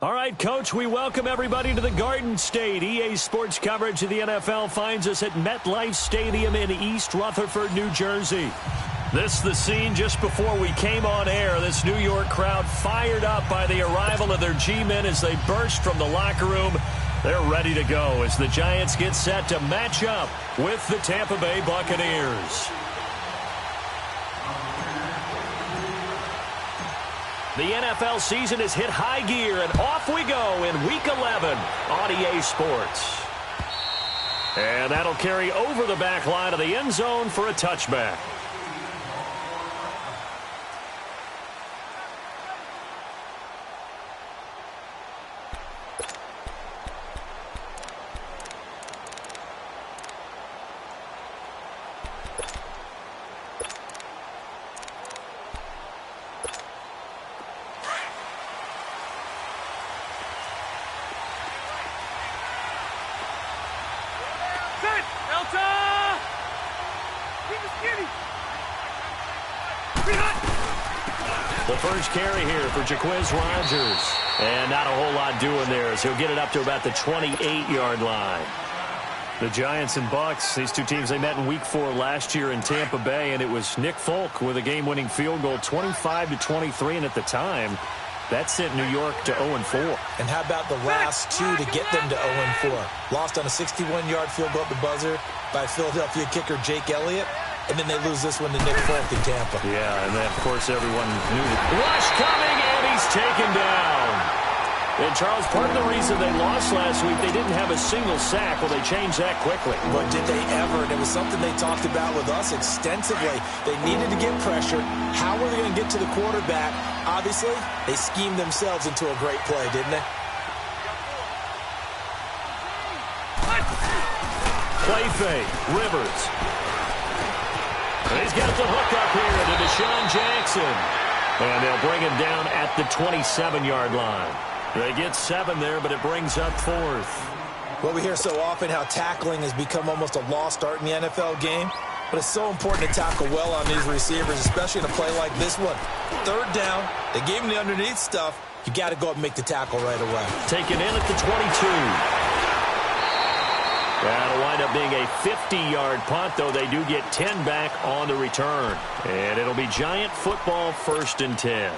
All right, Coach, we welcome everybody to the Garden State. EA Sports coverage of the NFL finds us at MetLife Stadium in East Rutherford, New Jersey. This is the scene just before we came on air. This New York crowd fired up by the arrival of their Gmen as they burst from the locker room. They're ready to go as the Giants get set to match up with the Tampa Bay Buccaneers. The NFL season has hit high gear, and off we go in Week 11 on EA Sports. And that'll carry over the back line of the end zone for a touchback. The first carry here for Jaquiz Rodgers. And not a whole lot doing there as he'll get it up to about the 28-yard line. The Giants and Bucs, these two teams, they met in Week 4 last year in Tampa Bay, and it was Nick Folk with a game-winning field goal, 25-23, and at the time, that sent New York to 0-4. And how about the last two to get them to 0-4? Lost on a 61-yard field goal at the buzzer by Philadelphia kicker Jake Elliott. And then they lose this one to Nick Folk in Tampa. Yeah, and then, of course, everyone knew that. Rush coming, and he's taken down. And, Charles, part of the reason they lost last week, they didn't have a single sack. Well, they changed that quickly. But did they ever? And it was something they talked about with us extensively. They needed to get pressure. How were they going to get to the quarterback? Obviously, they schemed themselves into a great play, didn't they? Play fake. Rivers. He's got the hook up here to Deshaun Jackson. And they'll bring him down at the 27-yard line. They get 7 there, but it brings up 4th. Well, we hear so often how tackling has become almost a lost art in the NFL game. But it's so important to tackle well on these receivers, especially in a play like this one. 3rd down, they gave him the underneath stuff. You got to go up and make the tackle right away. Taken in at the 22. That'll wind up being a 50-yard punt, though they do get 10 back on the return. And it'll be Giant football 1st and 10.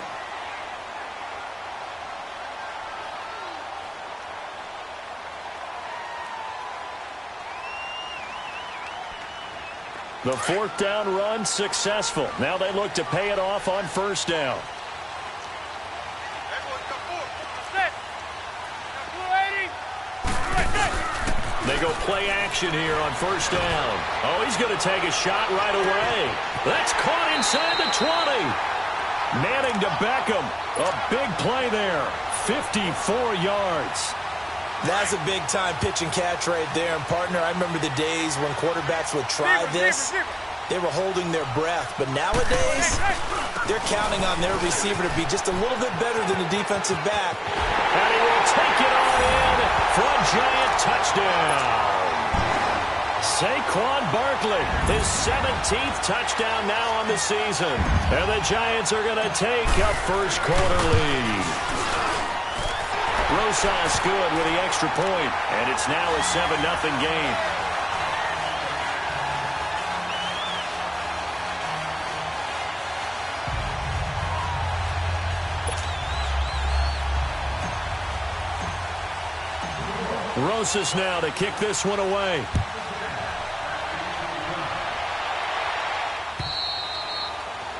The 4th down run successful. Now they look to pay it off on 1st down. They go play action here on 1st down. Oh, he's going to take a shot right away. That's caught inside the 20. Manning to Beckham. A big play there. 54 yards. That's a big-time pitch and catch right there. And, partner, I remember the days when quarterbacks would try this. They were holding their breath. But nowadays, they're counting on their receiver to be just a little bit better than the defensive back. And he will take it all in for a Giant touchdown. Saquon Barkley, his 17th touchdown now on the season. And the Giants are going to take a first-quarter lead. Rosas good with the extra point, and it's now a 7-0 game. Rosas now to kick this one away.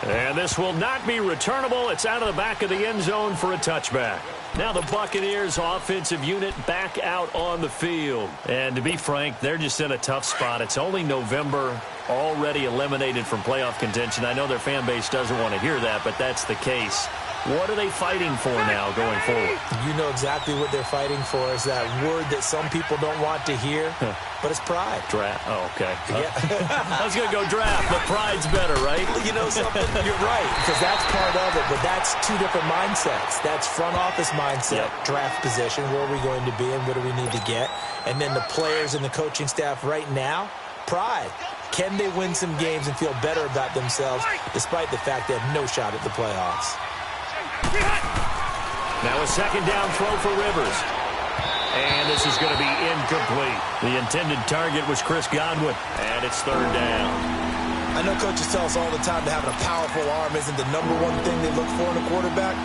And this will not be returnable. It's out of the back of the end zone for a touchback. Now the Buccaneers offensive unit back out on the field. And to be frank, they're just in a tough spot. It's only November, already eliminated from playoff contention. I know their fan base doesn't want to hear that, but that's the case. What are they fighting for now going forward? You know exactly what they're fighting for. Is that word that some people don't want to hear, but it's pride. Draft. Oh, okay. Yeah. I was going to go draft, but pride's better, right? You know something? You're right, because that's part of it, but that's two different mindsets. That's front office mindset, draft position, where are we going to be and what do we need to get? And then the players and the coaching staff right now, pride. Can they win some games and feel better about themselves despite the fact they have no shot at the playoffs? Now a second down throw for Rivers. And this is going to be incomplete. The intended target was Chris Godwin, and it's third down. I know coaches tell us all the time that having a powerful arm isn't the number one thing they look for in a quarterback.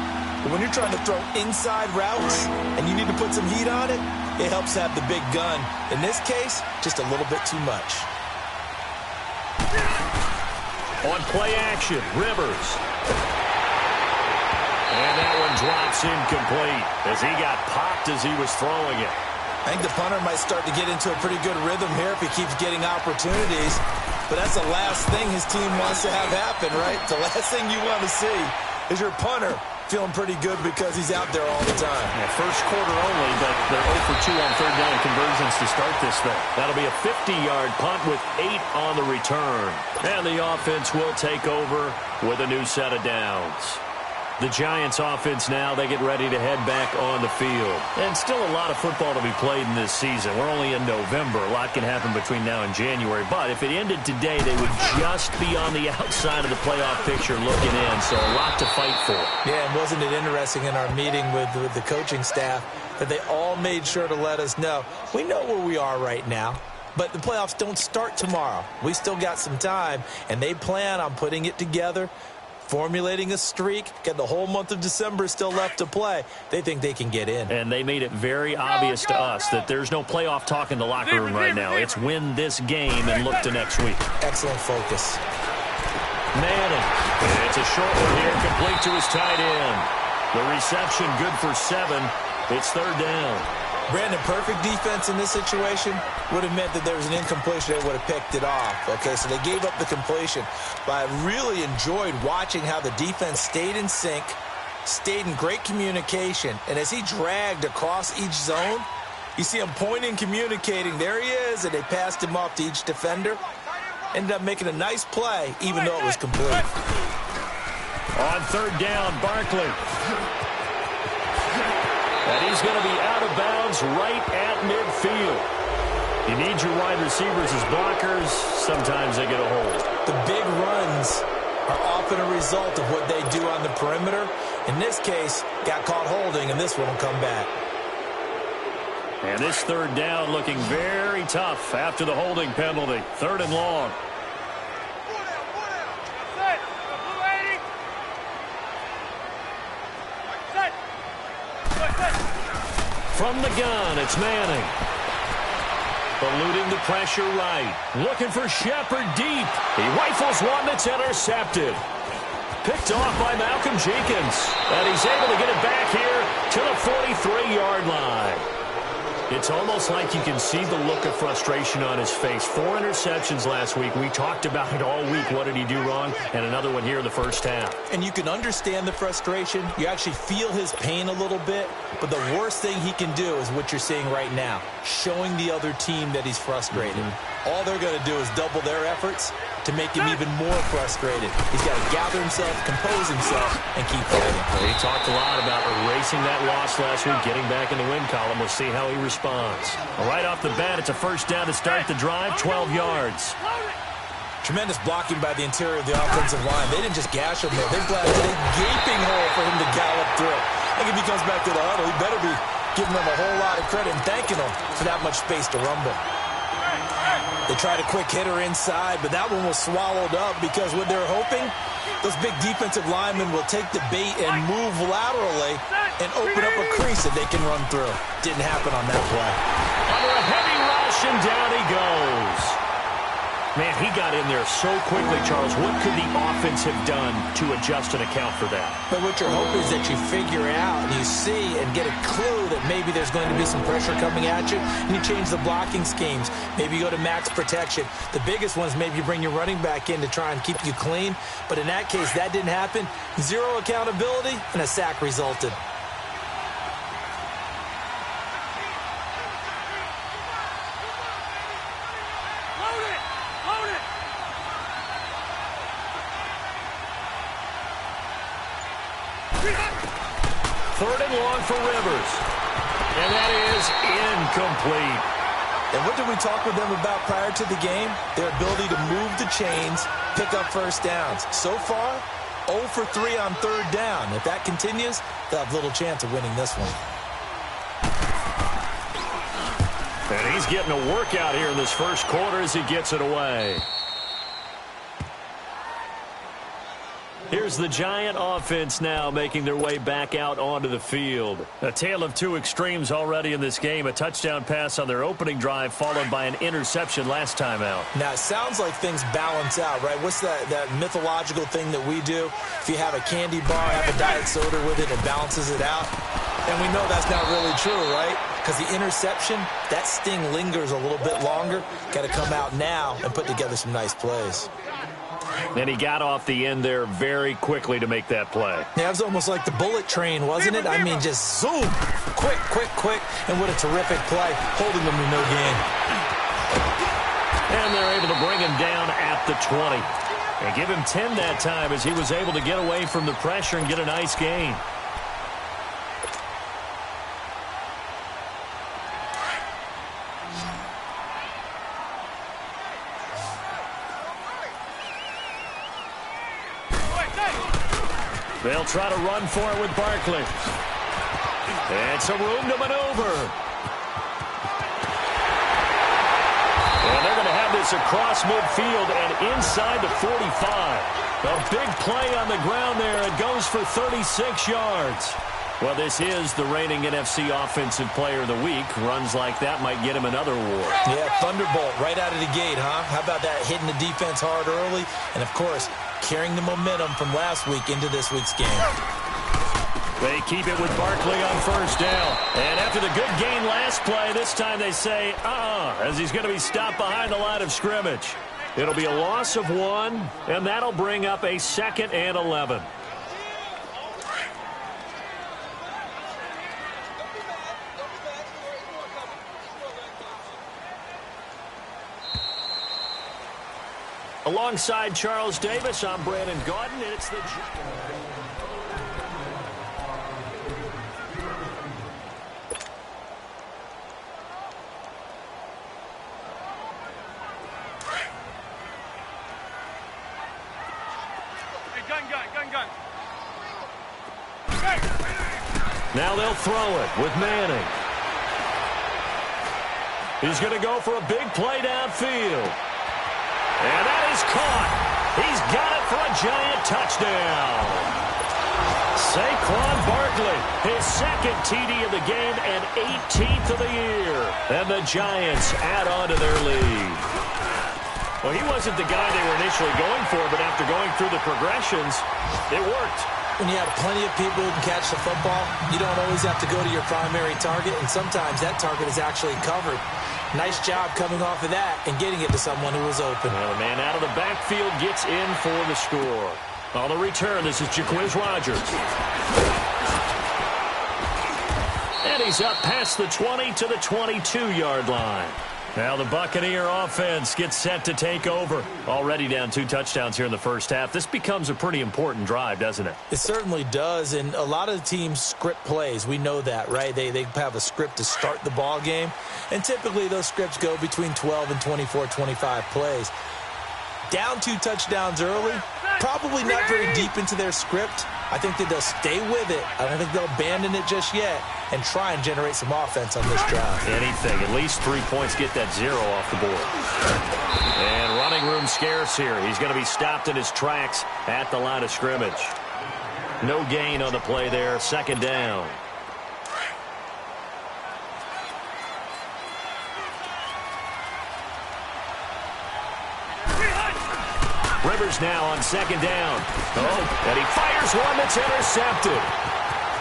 But when you're trying to throw inside routes and you need to put some heat on it, it helps have the big gun. In this case, just a little bit too much. On play action, Rivers. And that one drops incomplete as he got popped as he was throwing it. I think the punter might start to get into a pretty good rhythm here if he keeps getting opportunities. But that's the last thing his team wants to have happen, right? The last thing you want to see is your punter feeling pretty good because he's out there all the time. Yeah, first quarter only, but they're 0 for 2 on third down conversions to start this thing. That'll be a 50-yard punt with 8 on the return. And the offense will take over with a new set of downs. The Giants offense now, they get ready to head back on the field. And still a lot of football to be played in this season. We're only in November. A lot can happen between now and January. But if it ended today, they would just be on the outside of the playoff picture looking in. So a lot to fight for. Yeah, and wasn't it interesting in our meeting with the coaching staff that they all made sure to let us know, we know where we are right now. But the playoffs don't start tomorrow. We still got some time, and they plan on putting it together, formulating a streak. Got the whole month of December still left to play. They think they can get in. And they made it very obvious to us that there's no playoff talk in the locker room right now. It's win this game and look to next week. Excellent focus. Manning. It's a short one here, complete to his tight end. The reception good for 7. It's third down. Brandon, perfect defense in this situation would have meant that there was an incompletion. They would have picked it off. Okay, so they gave up the completion. But I really enjoyed watching how the defense stayed in sync, stayed in great communication. And as he dragged across each zone, you see him pointing, communicating. There he is, and they passed him off to each defender. Ended up making a nice play, even though it was complete. On third down, Barkley. And he's going to be out of bounds right at midfield. You need your wide receivers as blockers. Sometimes they get a hold. The big runs are often a result of what they do on the perimeter. In this case, got caught holding, and this one will come back. And this third down looking very tough after the holding penalty. Third and long. From the gun, it's Manning. Eluding the pressure right. Looking for Shepard deep. He rifles one that's intercepted. Picked off by Malcolm Jenkins. And he's able to get it back here to the 43-yard line. It's almost like you can see the look of frustration on his face. 4 interceptions last week. We talked about it all week. What did he do wrong? And another one here in the first half. And you can understand the frustration. You actually feel his pain a little bit. But the worst thing he can do is what you're seeing right now, showing the other team that he's frustrated. All they're going to do is double their efforts to make him even more frustrated. He's got to gather himself, compose himself, and keep fighting. He talked a lot about erasing that loss last week, getting back in the win column. We'll see how he responds. Right off the bat, it's a first down to start the drive, 12 yards. Tremendous blocking by the interior of the offensive line. They didn't just gash him there. They blasted a gaping hole for him to gallop through. I think if he comes back to the huddle, he better be giving them a whole lot of credit and thanking them for that much space to rumble. They tried a quick hitter inside, but that one was swallowed up because what they're hoping, those big defensive linemen will take the bait and move laterally and open up a crease that they can run through. Didn't happen on that play. Under a heavy rush, and down he goes. Man, he got in there so quickly, Charles. What could the offense have done to adjust and account for that? But what you're hoping is that you figure out and you see and get a clue that maybe there's going to be some pressure coming at you, and you change the blocking schemes. Maybe you go to max protection. The biggest one is maybe you bring your running back in to try and keep you clean. But in that case, that didn't happen. Zero accountability, and a sack resulted. Third and long for Rivers. And that is incomplete. And what did we talk with them about prior to the game? Their ability to move the chains, pick up first downs. So far, 0 for 3 on third down. If that continues, they'll have little chance of winning this one. And he's getting a workout here in this first quarter as he gets it away. Here's the Giant offense now making their way back out onto the field. A tale of two extremes already in this game. A touchdown pass on their opening drive followed by an interception last time out. Now, it sounds like things balance out, right? What's that mythological thing that we do? If you have a candy bar, have a diet soda with it, it balances it out. And we know that's not really true, right? Because the interception, that sting lingers a little bit longer. Got to come out now and put together some nice plays. And he got off the end there very quickly to make that play. Yeah, it was almost like the bullet train, wasn't it? I mean, just zoom, quick, quick, quick, and what a terrific play, holding them to no gain. And they're able to bring him down at the 20. And give him 10 that time as he was able to get away from the pressure and get a nice gain. They'll try to run for it with Barkley. And some room to maneuver. And they're going to have this across midfield and inside the 45. A big play on the ground there. It goes for 36 yards. Well, this is the reigning NFC Offensive Player of the Week. Runs like that might get him another award. Yeah, thunderbolt right out of the gate, huh? How about that, hitting the defense hard early? And, of course, carrying the momentum from last week into this week's game. They keep it with Barkley on first down. And after the good gain last play, this time they say, as he's going to be stopped behind the line of scrimmage. It'll be a loss of 1, and that'll bring up a 2nd and 11. Alongside Charles Davis, I'm Brandon Gaudin, and it's the... Gun. Now they'll throw it with Manning. He's going to go for a big play downfield. And that is caught. He's got it for a Giant touchdown. Saquon Barkley, his 2nd TD of the game and 18th of the year. And the Giants add on to their lead. Well, he wasn't the guy they were initially going for, but after going through the progressions, it worked. When you have plenty of people who can catch the football, you don't always have to go to your primary target, and sometimes that target is actually covered. Nice job coming off of that and getting it to someone who was open. Well, the man out of the backfield gets in for the score. On the return, this is Jacquizz Rodgers. And he's up past the 20 to the 22-yard line. Now the Buccaneer offense gets set to take over. Already down 2 touchdowns here in the first half. This becomes a pretty important drive, doesn't it? It certainly does, and a lot of the teams script plays. We know that, right? They have a script to start the ball game, and typically those scripts go between 12 and 24, 25 plays. Down 2 touchdowns early, probably not very deep into their script. I think that they'll stay with it. I don't think they'll abandon it just yet and try and generate some offense on this drive. Anything. At least 3 points, get that 0 off the board. And running room scarce here. He's going to be stopped in his tracks at the line of scrimmage. No gain on the play there. 2nd down. Rivers now on 2nd down. And he fires one that's intercepted.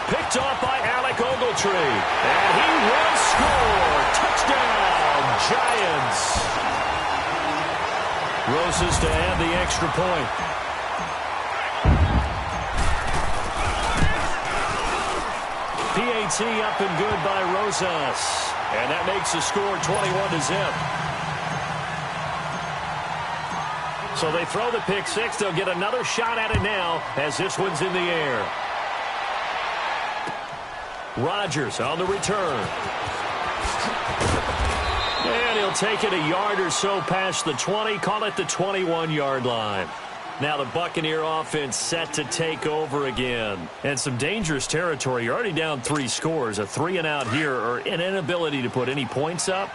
Picked off by Alec Ogletree. And he will score. Touchdown, Giants. Rosas to add the extra point. PAT up and good by Rosas. And that makes the score 21-0. So they throw the pick 6. They'll get another shot at it now as this one's in the air. Rodgers on the return. And he'll take it a yard or so past the 20. Call it the 21-yard line. Now the Buccaneer offense set to take over again. And some dangerous territory. You're already down 3 scores. A 3-and-out here or an inability to put any points up.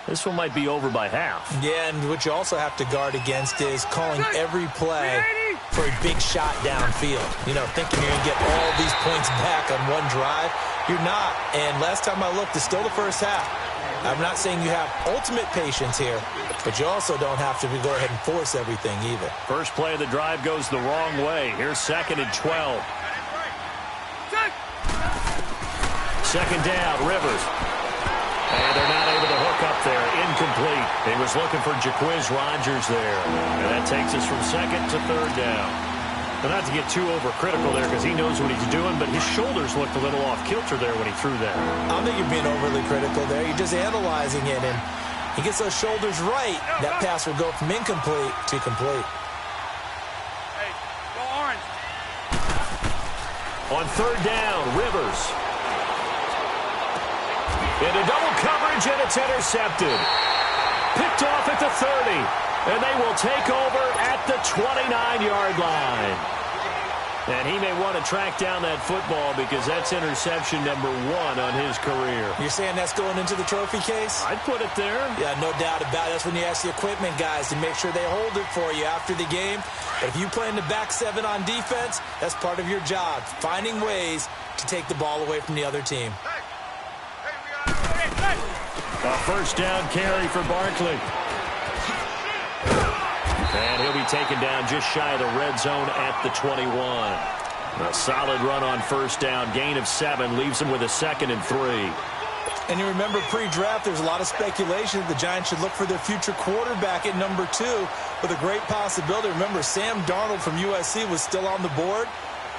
This one might be over by half. Yeah, and what you also have to guard against is calling every play for a big shot downfield. You know, thinking you're going to get all these points back on one drive. You're not. And last time I looked, it's still the first half. I'm not saying you have ultimate patience here, but you also don't have to go ahead and force everything either. First play of the drive goes the wrong way. Here's 2nd and 12. Second down, Rivers. And they're not able to hook up there. Incomplete. He was looking for Jaquiz Rodgers there. And that takes us from 2nd to 3rd down. But not to get too overcritical there because he knows what he's doing, but his shoulders looked a little off kilter there when he threw that. I don't think you're being overly critical there. You're just analyzing it, and he gets those shoulders right. That pass will go from incomplete to complete. Hey, go orange. On 3rd down, Rivers. Into double coverage, and it's intercepted. Picked off at the 30, and they will take over at the 29-yard line. And he may want to track down that football because that's interception number 1 on his career. You're saying that's going into the trophy case? I'd put it there. Yeah, no doubt about it. That's when you ask the equipment guys to make sure they hold it for you after the game. But if you play in the back 7 on defense, that's part of your job, finding ways to take the ball away from the other team. A first down carry for Barkley. And he'll be taken down just shy of the red zone at the 21. A solid run on first down. Gain of 7 leaves him with a 2nd and 3. And you remember pre-draft, there's a lot of speculation that the Giants should look for their future quarterback at number 2 with a great possibility. Remember, Sam Darnold from USC was still on the board,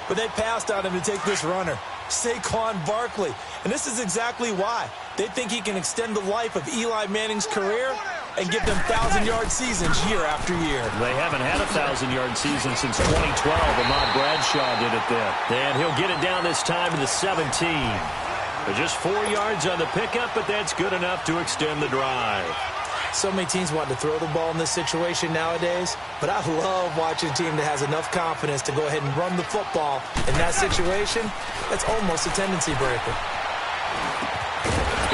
but they passed on him to take this runner, Saquon Barkley. And this is exactly why. They think he can extend the life of Eli Manning's career and give them 1,000-yard seasons year after year. They haven't had a 1,000-yard season since 2012. Ahmad Bradshaw did it then. And he'll get it down this time to the 17. But just 4 yards on the pickup, but that's good enough to extend the drive. So many teams want to throw the ball in this situation nowadays, but I love watching a team that has enough confidence to go ahead and run the football. In that situation, that's almost a tendency breaker.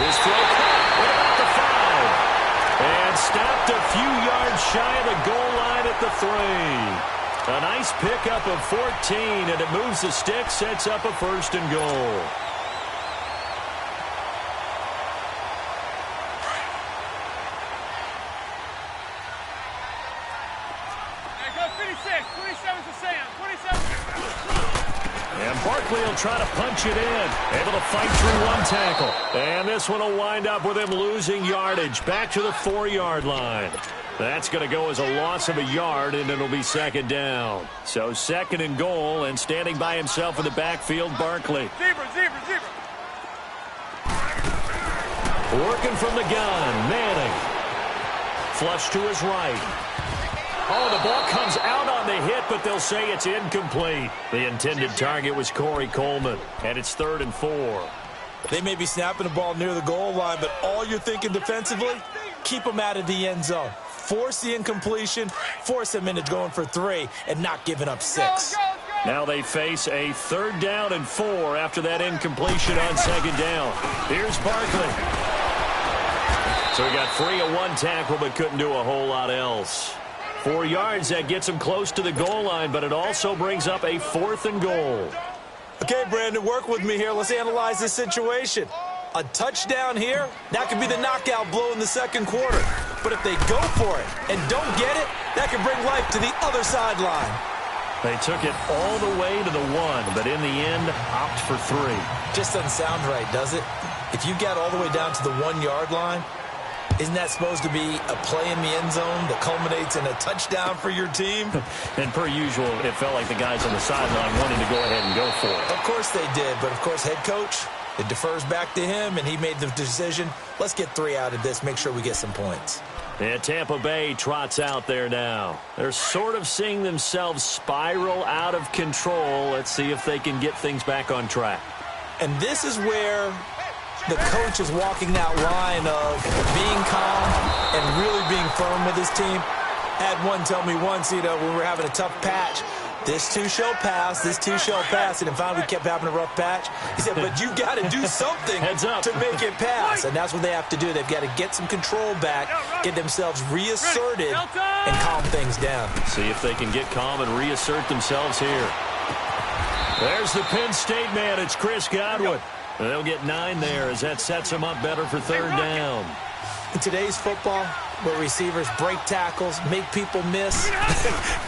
His throw caught. What about the 5? And stopped a few yards shy of the goal line at the 3. A nice pickup of 14, and it moves the stick, sets up a 1st and goal. Hey, go 26. 27's the same. 27. And Barkley will try to punch it in. Able to fight through 1 tackle. And this one will wind up with him losing yardage. Back to the 4-yard line. That's going to go as a loss of a yard, and it'll be 2nd down. So 2nd and goal, and standing by himself in the backfield, Barkley. Zebra. Working from the gun, Manning. Flush to his right. Oh, the ball comes out on the hit, but they'll say it's incomplete. The intended target was Corey Coleman, and it's 3rd and 4. They may be snapping the ball near the goal line, but all you're thinking defensively, keep them out of the end zone. Force the incompletion, force them into going for 3, and not giving up 6. Now they face a 3rd down and 4 after that incompletion on 2nd down. Here's Barkley. So he got free of 1 tackle, but couldn't do a whole lot else. 4 yards, that gets him close to the goal line, but it also brings up a 4th and goal. Okay, Brandon, work with me here. Let's analyze this situation. A touchdown here, that could be the knockout blow in the 2nd quarter. But if they go for it and don't get it, that could bring life to the other sideline. They took it all the way to the 1, but in the end, opt for 3. Just doesn't sound right, does it? If you got all the way down to the 1-yard line, isn't that supposed to be a play in the end zone that culminates in a touchdown for your team? And per usual, it felt like the guys on the sideline wanted to go ahead and go for it. Of course they did, but of course head coach, it defers back to him, and he made the decision, let's get 3 out of this, make sure we get some points. And Tampa Bay trots out there now. They're sort of seeing themselves spiral out of control. Let's see if they can get things back on track. And this is where the coach is walking that line of being calm and really being firm with his team. Had one tell me once, when we were having a tough patch, this too shall pass, this too shall pass. And finally we kept having a rough patch. He said, but you got to do something to make it pass. And that's what they have to do. They've got to get some control back, get themselves reasserted, and calm things down. See if they can get calm and reassert themselves here. There's the Penn State man. It's Chris Godwin. They'll get 9 there as that sets them up better for third down. In today's football, where receivers break tackles, make people miss,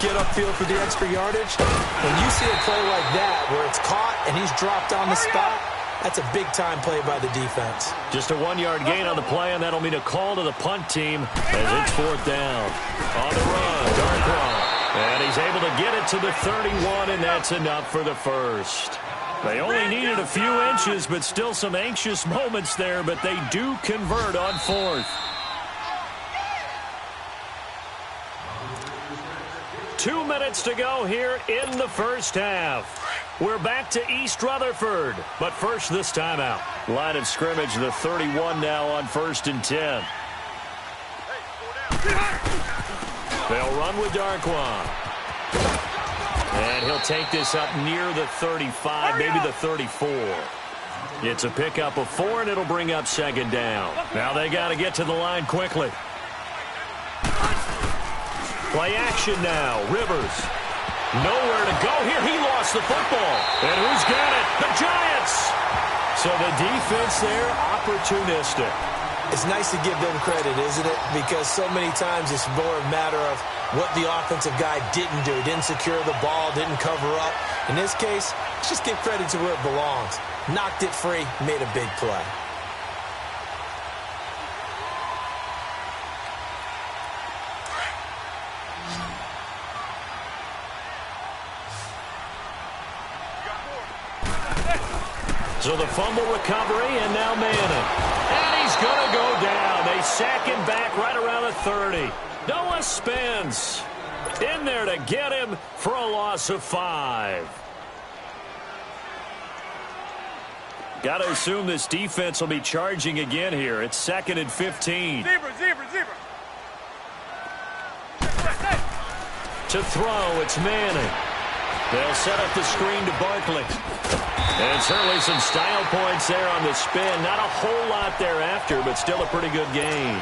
get upfield for the extra yardage, when you see a play like that where it's caught and he's dropped on the spot, that's a big-time play by the defense. Just a 1-yard gain on the play, and that'll mean a call to the punt team as it's fourth down. On the run, Darkwa. And he's able to get it to the 31, and that's enough for the first. They only needed a few inches, but still some anxious moments there, but they do convert on fourth. 2 minutes to go here in the first half. We're back to East Rutherford, but first this timeout. Line of scrimmage, the 31 now on 1st and 10. They'll run with Darkwa. And he'll take this up near the 35, maybe the 34. It's a pickup of 4, and it'll bring up second down. Now they got to get to the line quickly. Play action now. Rivers. Nowhere to go here. He lost the football. And who's got it? The Giants. So the defense there, opportunistic. It's nice to give them credit, isn't it? Because so many times it's more a matter of what the offensive guy didn't do. Didn't secure the ball, didn't cover up. In this case, let's just give credit to where it belongs. Knocked it free, made a big play. So the fumble recovery, and now Manning. And he's going to go down. They sack him back right around the 30. Noah Spence in there to get him for a loss of 5. Got to assume this defense will be charging again here. It's 2nd and 15. Zebra. To throw, it's Manning. They'll set up the screen to Barkley. And certainly some style points there on the spin. Not a whole lot thereafter, but still a pretty good gain.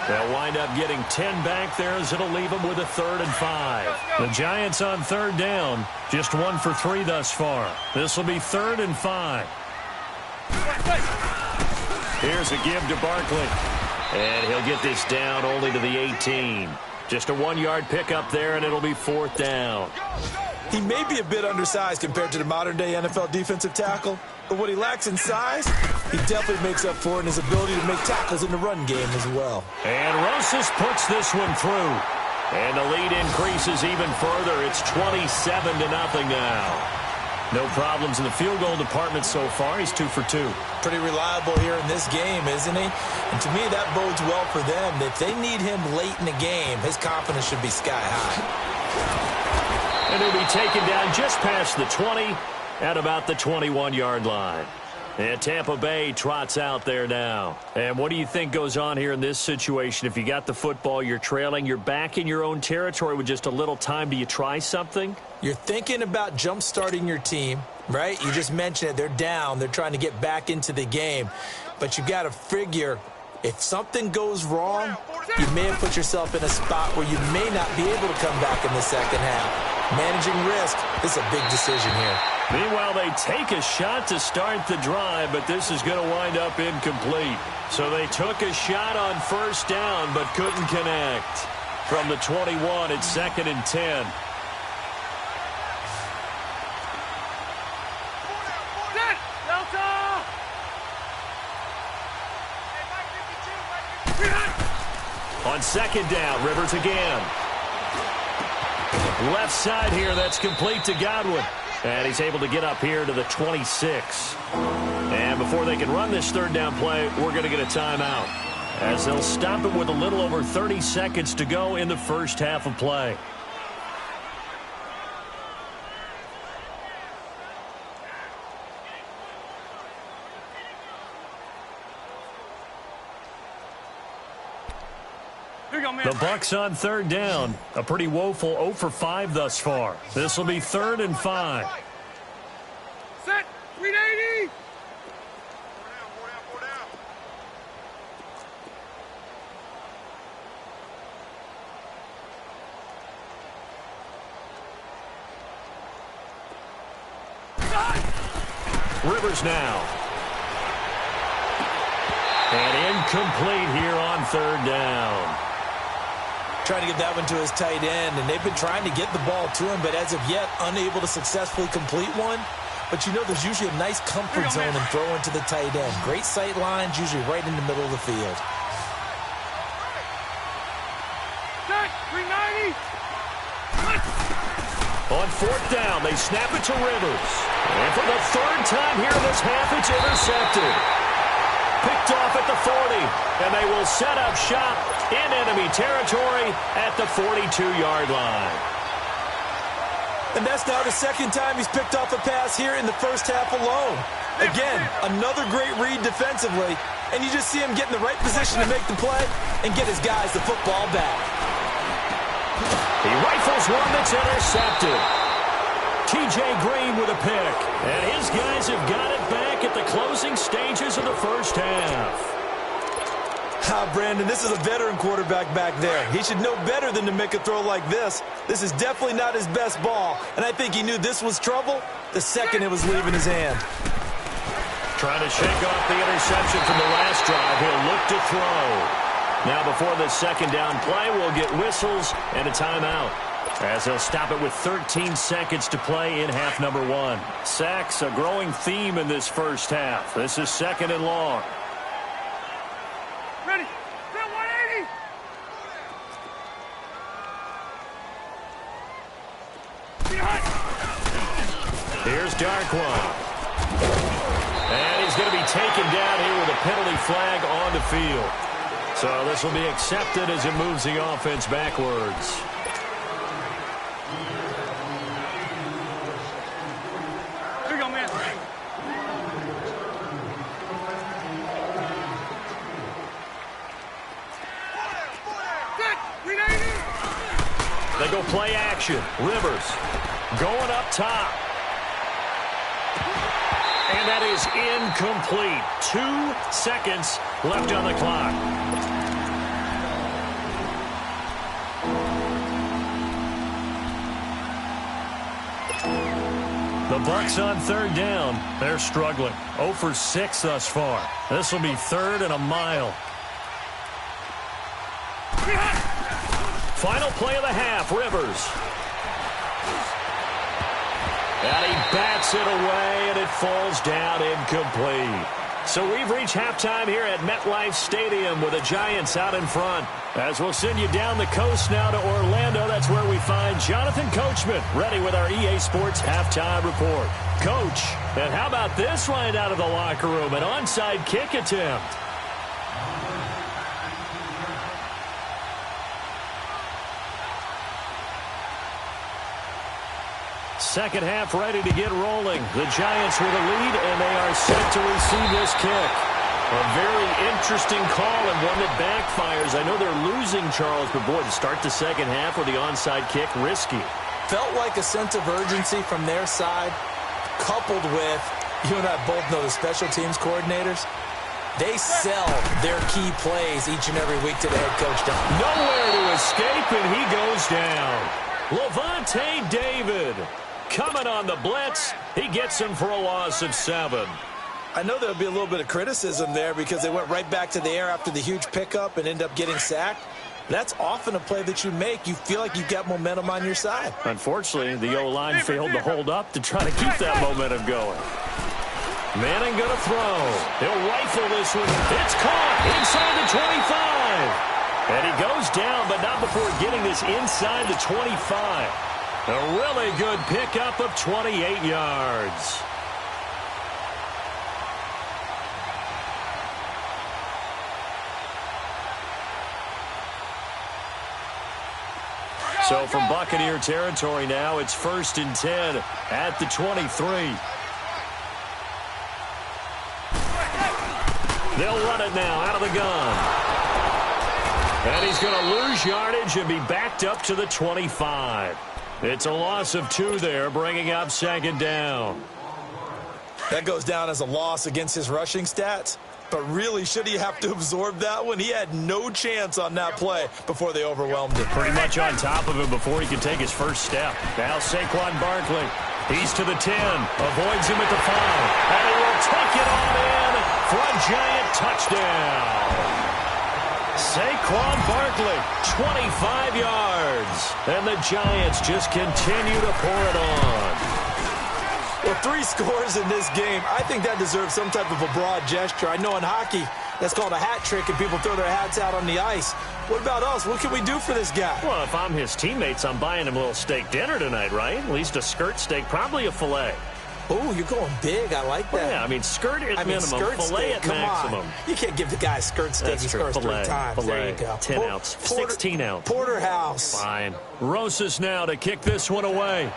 They'll wind up getting 10 back there as it'll leave them with a 3rd and 5. The Giants on third down, just 1 for 3 thus far. This will be 3rd and 5. Here's a give to Barkley. And he'll get this down only to the 18. Just a 1-yard pickup there, and it'll be 4th down. He may be a bit undersized compared to the modern-day NFL defensive tackle, but what he lacks in size, he definitely makes up for in his ability to make tackles in the run game as well. And Rosas puts this one through. And the lead increases even further. It's 27-0 now. No problems in the field goal department so far. He's 2 for 2. Pretty reliable here in this game, isn't he? And to me, that bodes well for them. If they need him late in the game, his confidence should be sky high. And he'll be taken down just past the 20 at about the 21-yard line. And Tampa Bay trots out there now. And what do you think goes on here in this situation? If you got the football, you're trailing, you're back in your own territory with just a little time. Do you try something? You're thinking about jump-starting your team, right? You just mentioned it. They're down. They're trying to get back into the game. But you got to figure if something goes wrong, you may have put yourself in a spot where you may not be able to come back in the second half. Managing risk, this is a big decision here. Meanwhile, they take a shot to start the drive, but this is going to wind up incomplete. So they took a shot on 1st down, but couldn't connect. From the 21, it's 2nd and 10. On 2nd down, Rivers again. Left side here, that's complete to Godwin. And he's able to get up here to the 26. And before they can run this 3rd down play, we're going to get a timeout, as they'll stop it with a little over 30 seconds to go in the first half of play. The Bucs on third down. A pretty woeful 0 for 5 thus far. This will be 3rd and 5. Set. 380. Rivers now. And incomplete here on 3rd down. Trying to get that one to his tight end, and they've been trying to get the ball to him, but as of yet, unable to successfully complete one. But you know there's usually a nice comfort zone in throwing to the tight end. Great sight lines, usually right in the middle of the field. Set. 390. On 4th down, they snap it to Rivers. And for the 3rd time here in this half, it's intercepted. Picked off at the 40, and they will set up shop in enemy territory at the 42-yard line. And that's now the 2nd time he's picked off a pass here in the first half alone. Again, another great read defensively, and you just see him get in the right position to make the play and get his guys the football back. He rifles one that's intercepted. T.J. Green with a pick. And his guys have got it back at the closing stages of the first half. Brandon, this is a veteran quarterback back there. He should know better than to make a throw like this. This is definitely not his best ball, and I think he knew this was trouble the second it was leaving his hand. Trying to shake off the interception from the last drive. He'll look to throw. Now before the 2nd down play, we'll get whistles and a timeout, as he'll stop it with 13 seconds to play in half number 1. Sacks, a growing theme in this first half. This is 2nd and long. Ready. Set. 180. Here's Darkwan. And he's going to be taken down here with a penalty flag on the field. So this will be accepted as it moves the offense backwards. Here you go, man. Set. 390. They go play action. Rivers going up top. And that is incomplete. 2 seconds left on the clock. The Bucs on 3rd down. They're struggling. 0 for 6 thus far. This will be 3rd and a mile. Final play of the half, Rivers. And he bats it away, and it falls down incomplete. So we've reached halftime here at MetLife Stadium with the Giants out in front. As we'll send you down the coast now to Orlando, that's where we find Jonathan Coachman ready with our EA Sports halftime report. Coach, and how about this right out of the locker room, an onside kick attempt. Second half ready to get rolling. The Giants with a lead, and they are set to receive this kick. A very interesting call and one that backfires. I know they're losing, Charles, but boy, to start the second half with the onside kick, risky. Felt like a sense of urgency from their side, coupled with, you and I both know the special teams coordinators. They sell their key plays each and every week to the head coach. Nowhere to escape, and he goes down. Levante David coming on the blitz. He gets him for a loss of 7. I know there'll be a little bit of criticism there because they went right back to the air after the huge pickup and end up getting sacked. That's often a play that you make. You feel like you've got momentum on your side. Unfortunately, the O-line failed to hold up to try to keep that momentum going. Manning going to throw. He'll rifle this one. It's caught inside the 25. And he goes down, but not before getting this inside the 25. A really good pickup of 28 yards. So from Buccaneer territory now, it's 1st and 10 at the 23. They'll run it now out of the gun. And he's going to lose yardage and be backed up to the 25. It's a loss of 2 there, bringing up second down. That goes down as a loss against his rushing stats. But really, should he have to absorb that one? He had no chance on that play before they overwhelmed him. Pretty much on top of him before he could take his first step. Now Saquon Barkley. He's to the 10. Avoids him at the 5. And he will take it on in for a giant touchdown. Saquon Barkley, 25 yards. And the Giants just continue to pour it on. Well, 3 scores in this game. I think that deserves some type of a broad gesture. I know in hockey, that's called a hat trick, and people throw their hats out on the ice. What about us? What can we do for this guy? Well, if I'm his teammates, I'm buying him a little steak dinner tonight, right? At least a skirt steak, probably a filet. Oh, you're going big. I like that. Well, yeah, I mean, skirt at minimum, filet at maximum. You can't give the guy a skirt steak. He scores 3 times. There you go. 10 ounce, 16 ounce. Porterhouse. Fine. Rosas now to kick this one away.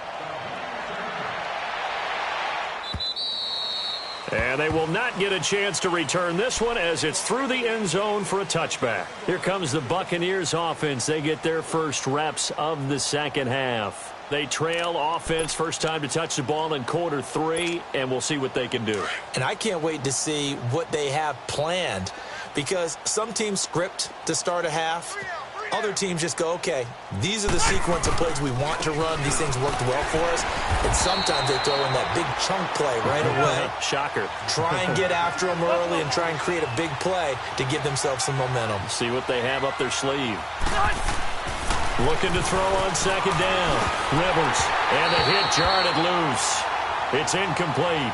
And they will not get a chance to return this one as it's through the end zone for a touchback. Here comes the Buccaneers offense. They get their first reps of the second half. They trail offense, first time to touch the ball in quarter 3, and we'll see what they can do. And I can't wait to see what they have planned, because some teams script to start a half. Other teams just go, okay, these are the sequence of plays we want to run. These things worked well for us. And sometimes they throw in that big chunk play right away. Shocker. Try and get after them early and try and create a big play to give themselves some momentum. See what they have up their sleeve. Looking to throw on second down. Rivers. And the hit jarred it loose. It's incomplete.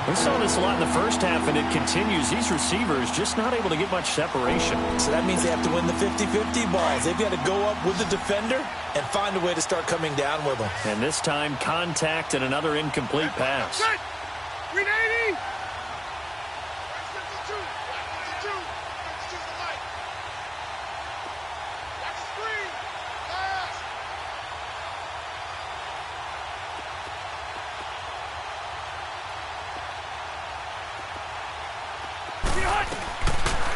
We saw this a lot in the first half, and it continues. These receivers just not able to get much separation. So that means they have to win the 50-50 balls. They've got to go up with the defender and find a way to start coming down with them. And this time, contact and another incomplete pass. Green 80.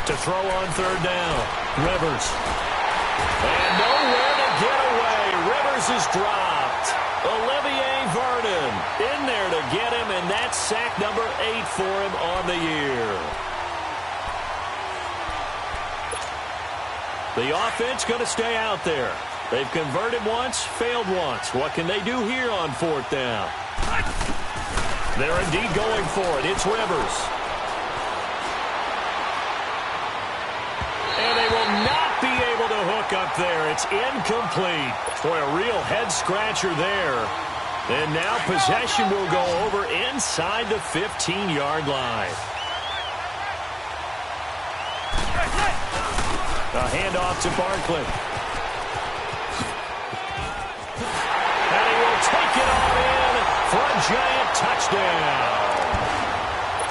To throw on third down. Rivers. And nowhere to get away. Rivers is dropped. Olivier Vernon in there to get him, and that's sack number 8 for him on the year. The offense going to stay out there. They've converted once, failed once. What can they do here on 4th down? They're indeed going for it. It's Rivers. And they will not be able to hook up there. It's incomplete. Boy, a real head-scratcher there. And now possession will go over inside the 15-yard line. A handoff to Barkley. And he will take it all in for a giant touchdown.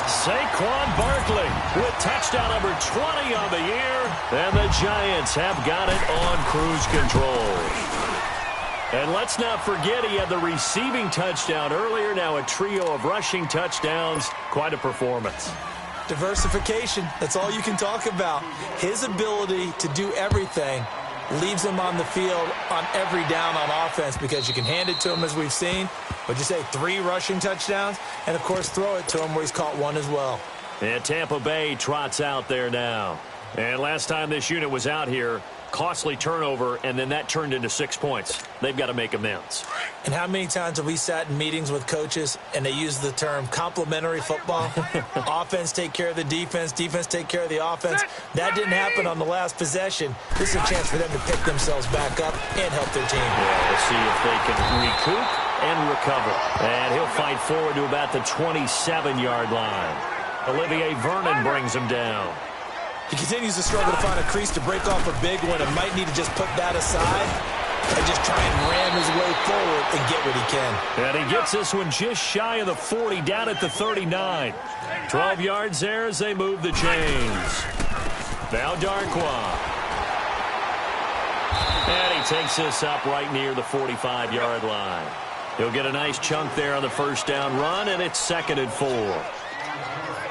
Saquon Barkley with touchdown number 20 on the year. And the Giants have got it on cruise control. And let's not forget he had the receiving touchdown earlier. Now a trio of rushing touchdowns. Quite a performance. Diversification, that's all you can talk about. His ability to do everything leaves him on the field on every down on offense, because you can hand it to him, as we've seen. Would you say 3 rushing touchdowns? And, of course, throw it to him where he's caught 1 as well. And Tampa Bay trots out there now. And last time this unit was out here, costly turnover, and then that turned into 6 points. They've got to make amends. And how many times have we sat in meetings with coaches and they use the term complementary football? Offense take care of the defense, defense take care of the offense. That didn't happen on the last possession. This is a chance for them to pick themselves back up and help their team. Yeah, we'll see if they can recoup and recover. And he'll fight forward to about the 27-yard line. Olivier Vernon brings him down. He continues to struggle to find a crease to break off a big one, and might need to just put that aside and just try and ram his way forward and get what he can. And he gets this one just shy of the 40, down at the 39. 12 yards there as they move the chains. Now Darkwa. And he takes this up right near the 45-yard line. He'll get a nice chunk there on the first down run, and it's 2nd and 4.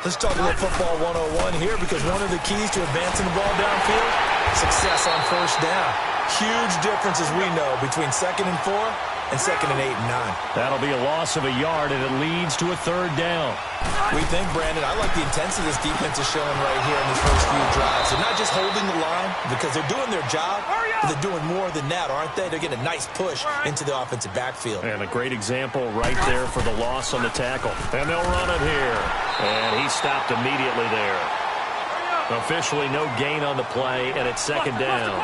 Let's talk a little football 101 here, because one of the keys to advancing the ball downfield Success on first down. Huge difference, as we know, between 2nd and 4 and 2nd and 8 and 9. That'll be a loss of a yard, and it leads to a 3rd down. We think, Brandon, I like the intensity this defense is showing right here in these first few drives. They're not just holding the line because they're doing their job, but they're doing more than that, aren't they? They're getting a nice push into the offensive backfield. And a great example right there for the loss on the tackle. And they'll run it here. And he stopped immediately there. Officially no gain on the play, and it's 2nd down.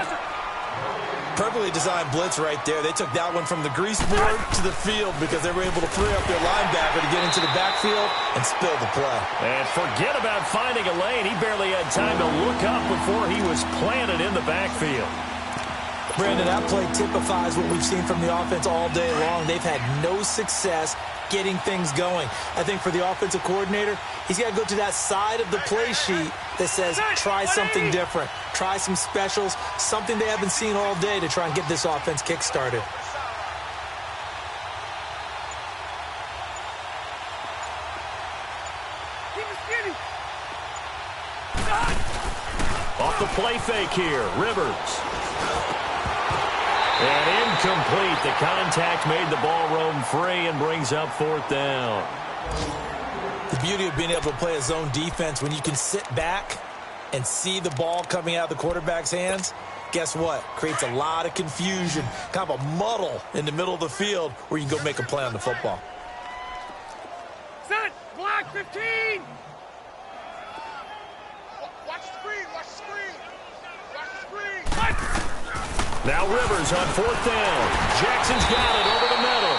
Perfectly designed blitz right there. They took that one from the grease board to the field because they were able to free up their linebacker to get into the backfield and spill the play. And forget about finding a lane. He barely had time to look up before he was planted in the backfield. Brandon, that play typifies what we've seen from the offense all day long. They've had no success getting things going. I think for the offensive coordinator, he's got to go to that side of the play sheet that says try something different, try some specials, something they haven't seen all day to try and get this offense kick-started. Off the play fake here, Rivers. And incomplete. The contact made the ball roam free and brings up 4th down. The beauty of being able to play a zone defense when you can sit back and see the ball coming out of the quarterback's hands, guess what? Creates a lot of confusion, kind of a muddle in the middle of the field where you can go make a play on the football. Set! Block 15! Watch the screen! Watch the screen! Watch the screen! Now Rivers on 4th down. Jackson's got it over the middle.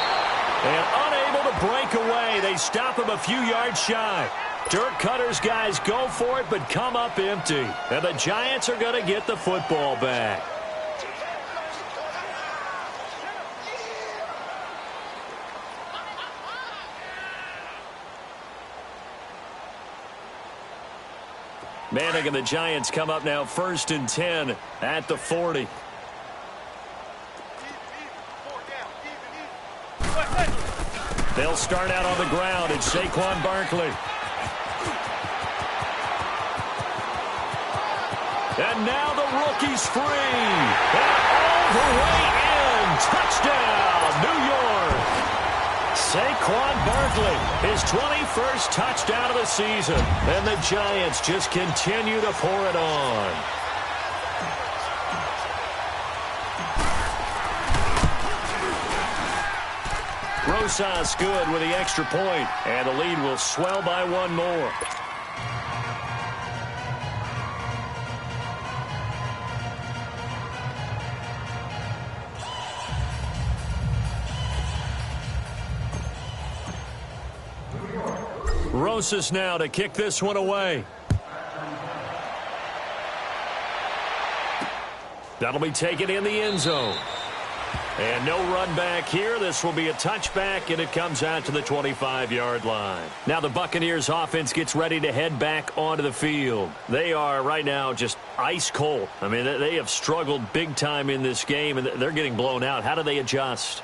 And unable to break away. They stop him a few yards shy. Dirk Cutter's guys go for it, but come up empty. And the Giants are going to get the football back. Manning and the Giants come up now 1st and 10 at the 40. They'll start out on the ground. It's Saquon Barkley. And now the rookie's free. And all the way in. Touchdown, New York. Saquon Barkley, his 21st touchdown of the season. And the Giants just continue to pour it on. Rosas good with the extra point, and the lead will swell by 1 more. Rosas now to kick this one away. That'll be taken in the end zone. And no run back here. This will be a touchback, and it comes out to the 25-yard line. Now the Buccaneers offense gets ready to head back onto the field. They are right now just ice cold. I mean, they have struggled big time in this game, and they're getting blown out. How do they adjust?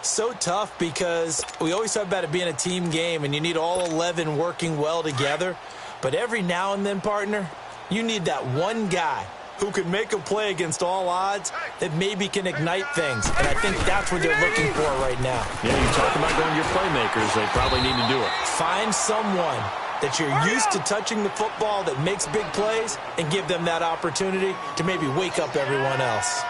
So tough because we always talk about it being a team game, and you need all 11 working well together. But every now and then, partner, you need that one guy who can make a play against all odds that maybe can ignite things. And I think that's what they're looking for right now. Yeah, you talk about going to your playmakers. They probably need to do it. Find someone that you're used to touching the football that makes big plays and give them that opportunity to maybe wake up everyone else.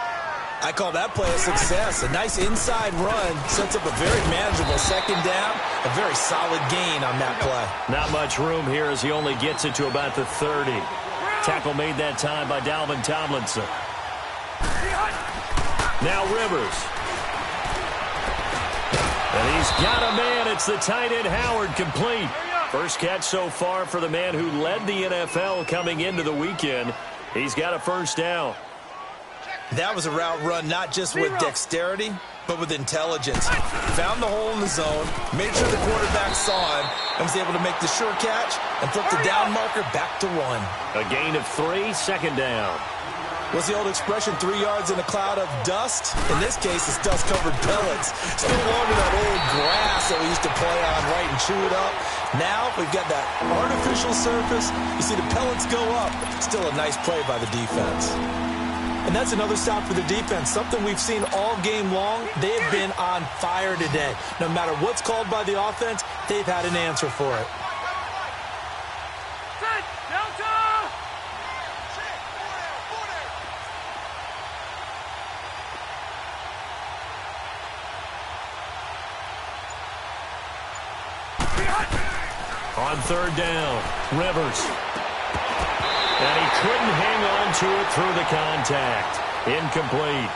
I call that play a success. A nice inside run sets up a very manageable 2nd down. A very solid gain on that play. Not much room here as he only gets it to about the 30. Tackle made that time by Dalvin Tomlinson. Now Rivers. And he's got a man. It's the tight end Howard, complete. First catch so far for the man who led the NFL coming into the weekend. He's got a 1st down. That was a route run not just with dexterity, but with intelligence. Found the hole in the zone, made sure the quarterback saw him, and was able to make the sure catch and flip the down marker back to 1. A gain of 3, 2nd down. What's the old expression, 3 yards in a cloud of dust? In this case, it's dust-covered pellets. Still along to that old grass that we used to play on, right, and chew it up. Now we've got that artificial surface. You see the pellets go up. Still a nice play by the defense. And that's another stop for the defense, something we've seen all game long. They've been on fire today. No matter what's called by the offense, they've had an answer for it. On third down, Rivers. And he couldn't hang on to it through the contact. Incomplete.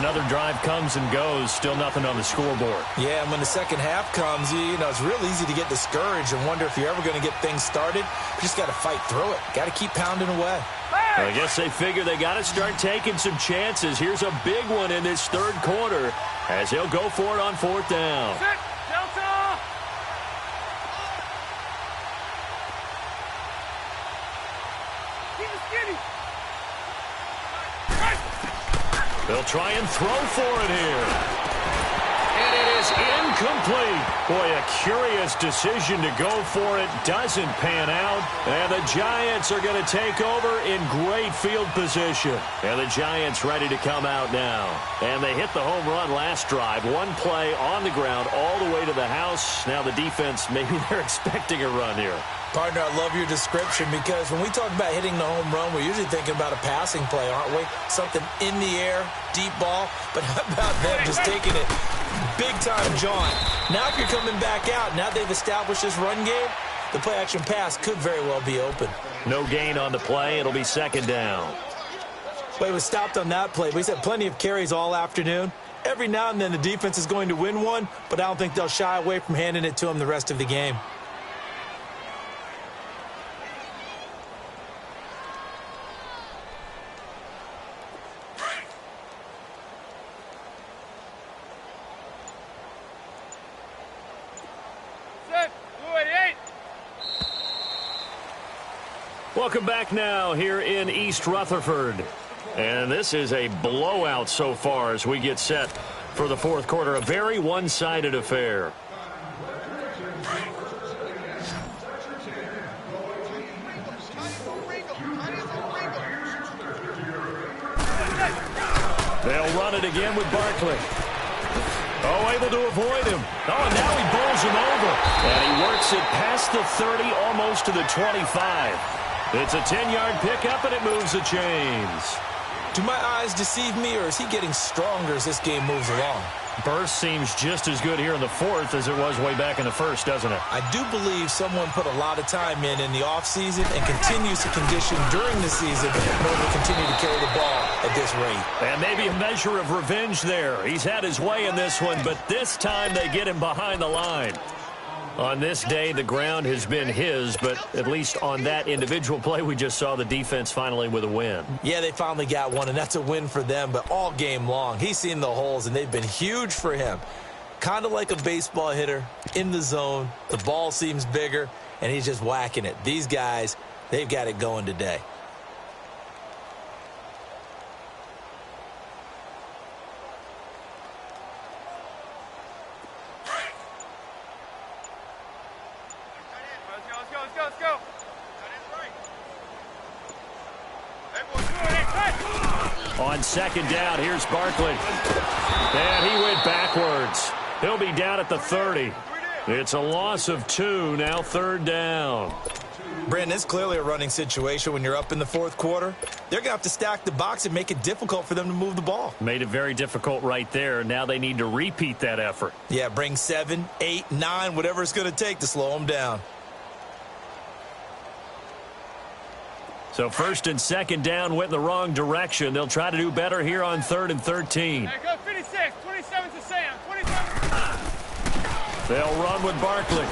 Another drive comes and goes. Still nothing on the scoreboard. Yeah, and when the second half comes, it's real easy to get discouraged and wonder if you're ever going to get things started. You just got to fight through it. Got to keep pounding away. Well, I guess they figure they got to start taking some chances. Here's a big one in this third quarter as he'll go for it on fourth down. They'll try and throw for it here. And it is incomplete. Boy, a curious decision to go for it. Doesn't pan out. And the Giants are going to take over in great field position. And the Giants ready to come out now. And they hit the home run last drive. One play on the ground all the way to the house. Now the defense, maybe they're expecting a run here. Partner, I love your description because when we talk about hitting the home run, we're usually thinking about a passing play, aren't we? Something in the air, deep ball. But how about them just taking it big-time jaunt? Now if you're coming back out, now they've established this run game, the play-action pass could very well be open. No gain on the play. It'll be second down. But it was stopped on that play. We've had plenty of carries all afternoon. Every now and then the defense is going to win one, but I don't think they'll shy away from handing it to them the rest of the game. Welcome back now here in East Rutherford. And this is a blowout so far as we get set for the fourth quarter. A very one-sided affair. They'll run it again with Barkley. Oh, able to avoid him. Oh, and now he bowls him over. And he works it past the 30, almost to the 25. It's a 10-yard pickup, and it moves the chains. Do my eyes deceive me, or is he getting stronger as this game moves along? Burst seems just as good here in the fourth as it was way back in the first, doesn't it? I do believe someone put a lot of time in the offseason and continues to condition during the season in order to continue to carry the ball at this rate. And maybe a measure of revenge there. He's had his way in this one, but this time they get him behind the line. On this day, the ground has been his, but at least on that individual play, we just saw the defense finally with a win. Yeah, they finally got one, and that's a win for them, but all game long, he's seen the holes, and they've been huge for him. Kind of like a baseball hitter in the zone. The ball seems bigger, and he's just whacking it. These guys, they've got it going today. On second down, here's Barkley. And he went backwards. He'll be down at the 30. It's a loss of 2, now third down. Brandon, it's clearly a running situation when you're up in the fourth quarter. They're going to have to stack the box and make it difficult for them to move the ball. Made it very difficult right there. Now they need to repeat that effort. Yeah, bring 7, 8, 9, whatever it's going to take to slow them down. So first and second down went in the wrong direction. They'll try to do better here on 3rd and 13. Hey, go 56, 27 to Sam, 27. They'll run with Barkley.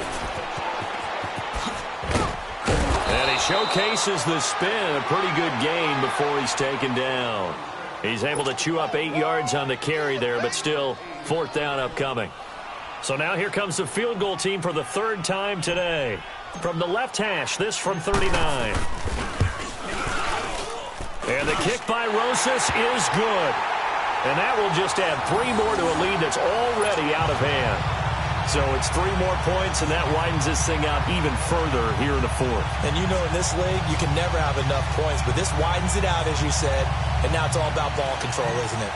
And he showcases the spin. A pretty good gain before he's taken down. He's able to chew up 8 yards on the carry there, but still fourth down upcoming. So now here comes the field goal team for the third time today. From the left hash, this from 39. And the kick by Rosas is good. And that will just add 3 more to a lead that's already out of hand. So it's 3 more points, and that widens this thing out even further here in the fourth. And you know in this league, you can never have enough points, but this widens it out, as you said, and now it's all about ball control, isn't it?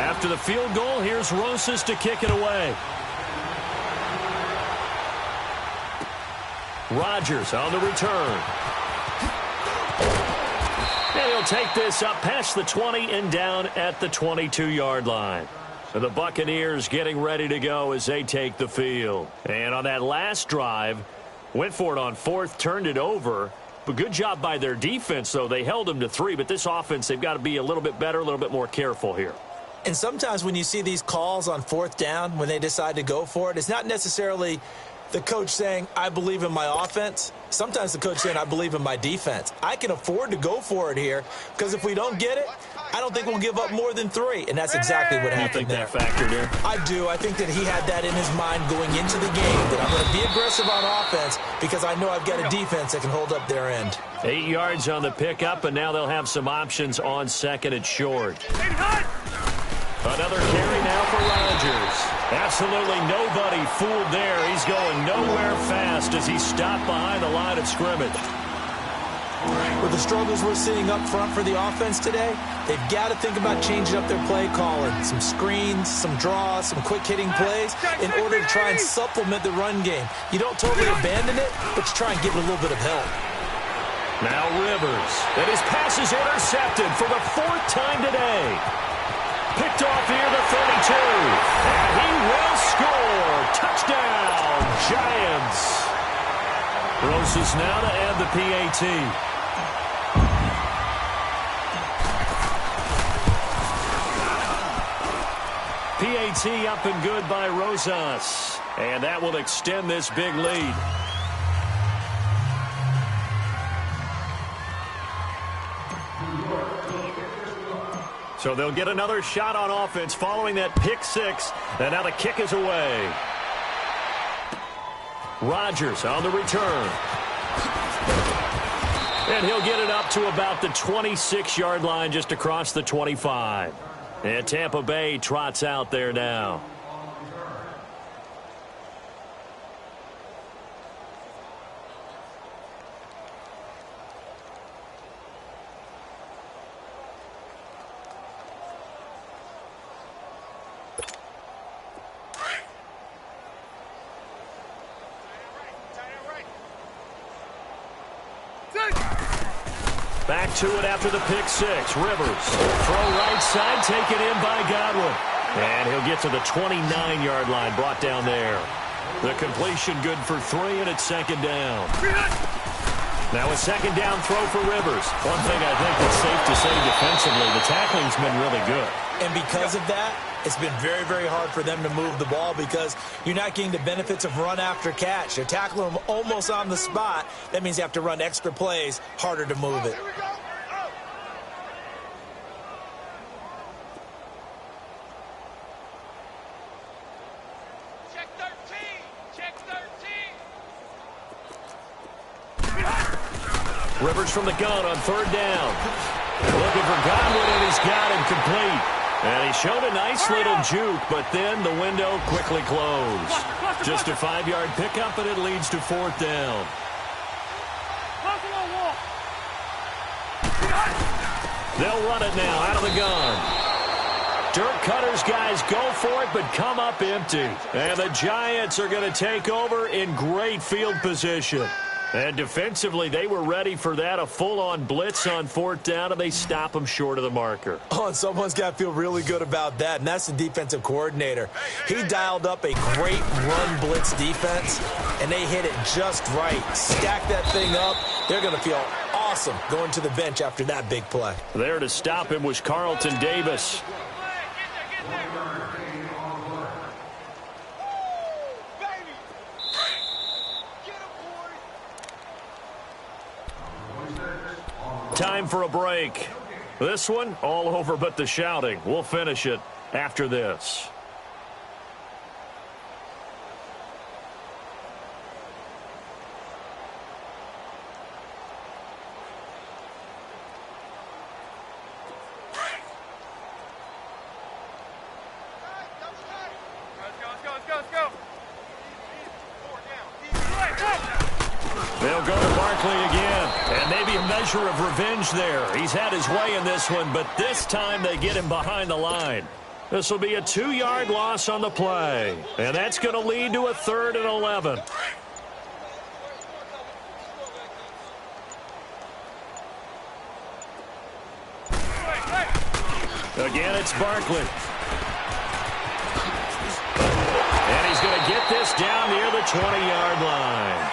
After the field goal, here's Rosas to kick it away. Rodgers on the return. And he'll take this up past the 20 and down at the 22-yard line. So the Buccaneers getting ready to go as they take the field. And on that last drive, went for it on fourth, turned it over. But good job by their defense, though. They held them to 3, but this offense, they've got to be a little bit better, a little bit more careful here. And sometimes when you see these calls on fourth down, when they decide to go for it, it's not necessarily the coach saying, I believe in my offense. Sometimes the coach saying, I believe in my defense. I can afford to go for it here because if we don't get it, I don't think we'll give up more than 3. And that's exactly what happened there. You think that factored in? I do. I think that he had that in his mind going into the game, that I'm going to be aggressive on offense because I know I've got a defense that can hold up their end. 8 yards on the pickup, and now they'll have some options on second and short. Another carry now for Rodgers. Absolutely nobody fooled there. He's going nowhere fast as he stopped behind the line of scrimmage. With the struggles we're seeing up front for the offense today, they've got to think about changing up their play calling. Some screens, some draws, some quick-hitting plays in order to try and supplement the run game. You don't totally abandon it, but you try and give it a little bit of help. Now Rivers. And his pass is intercepted for the 4th time today. Picked off here the 32. And he will score. Touchdown, Giants. Rosas now to add the PAT. PAT up and good by Rosas. And that will extend this big lead. So they'll get another shot on offense following that pick 6. And now the kick is away. Rodgers on the return. And he'll get it up to about the 26-yard line just across the 25. And Tampa Bay trots out there now. Back to it after the pick 6. Rivers. Throw right side, taken in by Godwin. And he'll get to the 29-yard line, brought down there. The completion good for 3, and it's 2nd down. Now a 2nd down throw for Rivers. One thing I think that's safe to say defensively, the tackling's been really good. And because of that, it's been very, very hard for them to move the ball because you're not getting the benefits of run after catch. They're tackling them almost on the spot. That means you have to run extra plays, harder to move it. Check 13. Check 13. Rivers from the gun on 3rd down. Looking for Godwin, and he's got him complete. And he showed a nice little juke, but then the window quickly closed. Just a 5-yard pickup, and it leads to 4th down. They'll run it now out of the gun. Dirk Cutter's guys go for it, but come up empty. And the Giants are going to take over in great field position. And defensively, they were ready for that, a full-on blitz on 4th down, and they stop them short of the marker. Oh, and someone's got to feel really good about that, and that's the defensive coordinator. He dialed up a great run blitz defense, and they hit it just right. Stack that thing up. They're going to feel awesome going to the bench after that big play. There to stop him was Carlton Davis. Time for a break. This one, all over but the shouting. We'll finish it after this. They'll go to Barkley again. And maybe a measure of revenge there. He's had his way in this one, but this time they get him behind the line. This will be a 2-yard loss on the play. And that's going to lead to a 3rd and 11. Again, it's Barkley. And he's going to get this down near the 20-yard line.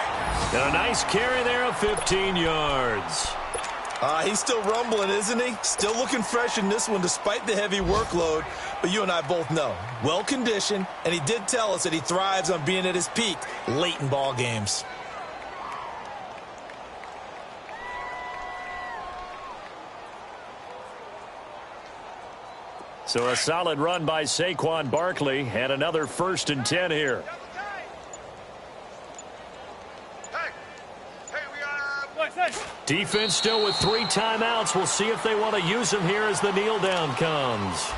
And a nice carry there of 15 yards. He's still rumbling, isn't he? Still looking fresh in this one despite the heavy workload. But you and I both know, well-conditioned, and he did tell us that he thrives on being at his peak late in ball games. So a solid run by Saquon Barkley and another 1st and 10 here. Defense still with 3 timeouts. We'll see if they want to use them here as the kneel down comes.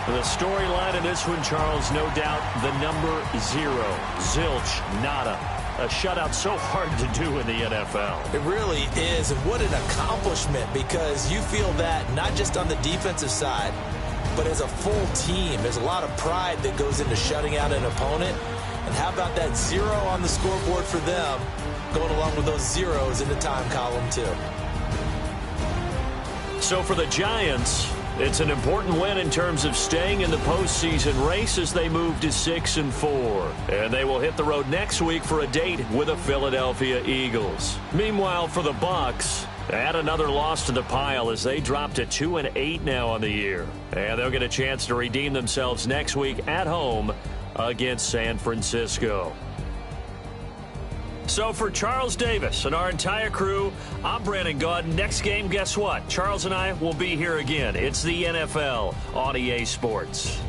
The storyline in this one, Charles, no doubt the number 0. Zilch, nada. A shutout so hard to do in the NFL. It really is, and what an accomplishment, because you feel that not just on the defensive side, but as a full team. There's a lot of pride that goes into shutting out an opponent. And how about that 0 on the scoreboard for them, going along with those zeros in the time column, too. So for the Giants, it's an important win in terms of staying in the postseason race as they move to 6-4. And they will hit the road next week for a date with the Philadelphia Eagles. Meanwhile, for the Bucs, add another loss to the pile as they drop to 2-8 now on the year. And they'll get a chance to redeem themselves next week at home against San Francisco. So for Charles Davis and our entire crew, I'm Brandon Gaudin. Next game, guess what? Charles and I will be here again. It's the NFL on EA Sports.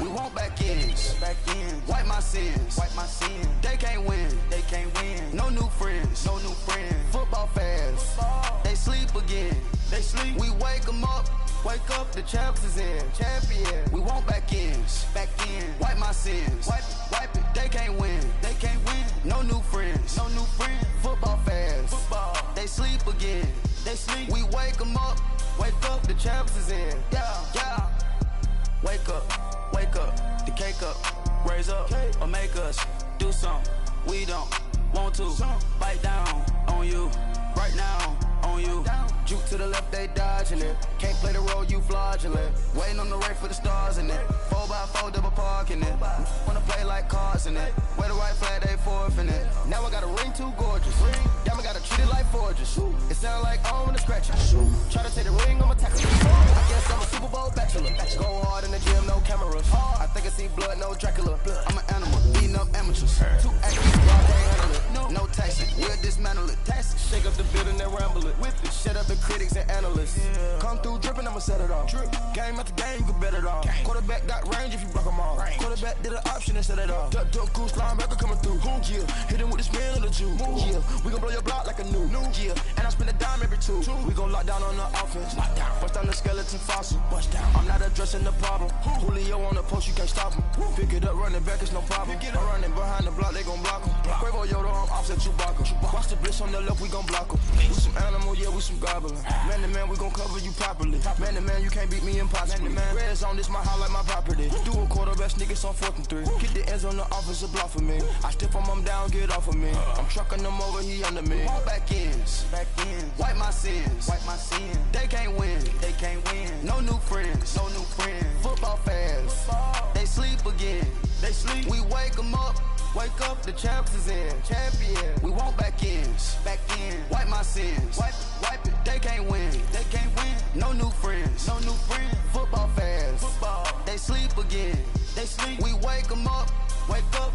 We want back ends. Wipe my sins. They can't win. No new friends. Football fans. They sleep again. We wake them up. The champs is in. Champion. We want back ends. Wipe my sins. Wipe it. They can't win. No new friends. Football fans. They sleep again. We wake them up. The champs is in. Yeah. Wake up, the cake up, raise up, or make us do something we don't want to. Bite down on you, right now on you. Juke to the left, they dodging it. Can't play the role, you fraudulent. Waiting on the right for the stars in it. 4x4 double parking it. Wanna play like cars in it. Wear the white flag, they forfeiting it. Now I got a ring too gorgeous. Damn, I gotta treat it like forges. It sound like I want to scratch it. Try to take the ring, I'ma tackle it. I guess I'm a Super Bowl bachelor. Go hard in the gym, no cameras. I think I see blood, no Dracula. I'm an animal, beating up amateurs. Too active, y'all can't handle it. No taxing, we'll dismantle it. Shake up the building and ramble it. Whip it, shut up the critics and analysts. Come through dripping, I'ma set it off. Game after game, you can bet it off. Quarterback got range if you block them all. Quarterback did an option and set it off. Duck, goose, linebacker coming through. Yeah, hit him with the spin of the Jew. Yeah, we gon' blow your block like a new. Yeah, and I spend a dime every two. We gon' lock down on the offense. Bust down the skeleton fossil. I'm not addressing the problem. Julio on the post, you can't stop him. Pick it up, running back, it's no problem. I'm running behind the block, they gon' block him. Quavo Yoda, I'm offset Chewbacca. Watch the blitz on the left, we gon' block him. We some animal, yeah, we some goblin. Man to man, we gon' cover you properly. Man to man, you can't beat me impossibly. Red zone, this my house like my property. Do a quarterback, niggas on 4th and 3. Get the ends on the offensive block for me. I stiff him down, get off of me. I'm trucking them over, he under me. Back ends. Wipe my sins. They can't win. No new friends. Football fans. They sleep again. We wake them up. The champs is in. Champion. We want back ends. Wipe my sins. Wipe it. They can't win. No new friends. Football fans. They sleep again. We wake them up.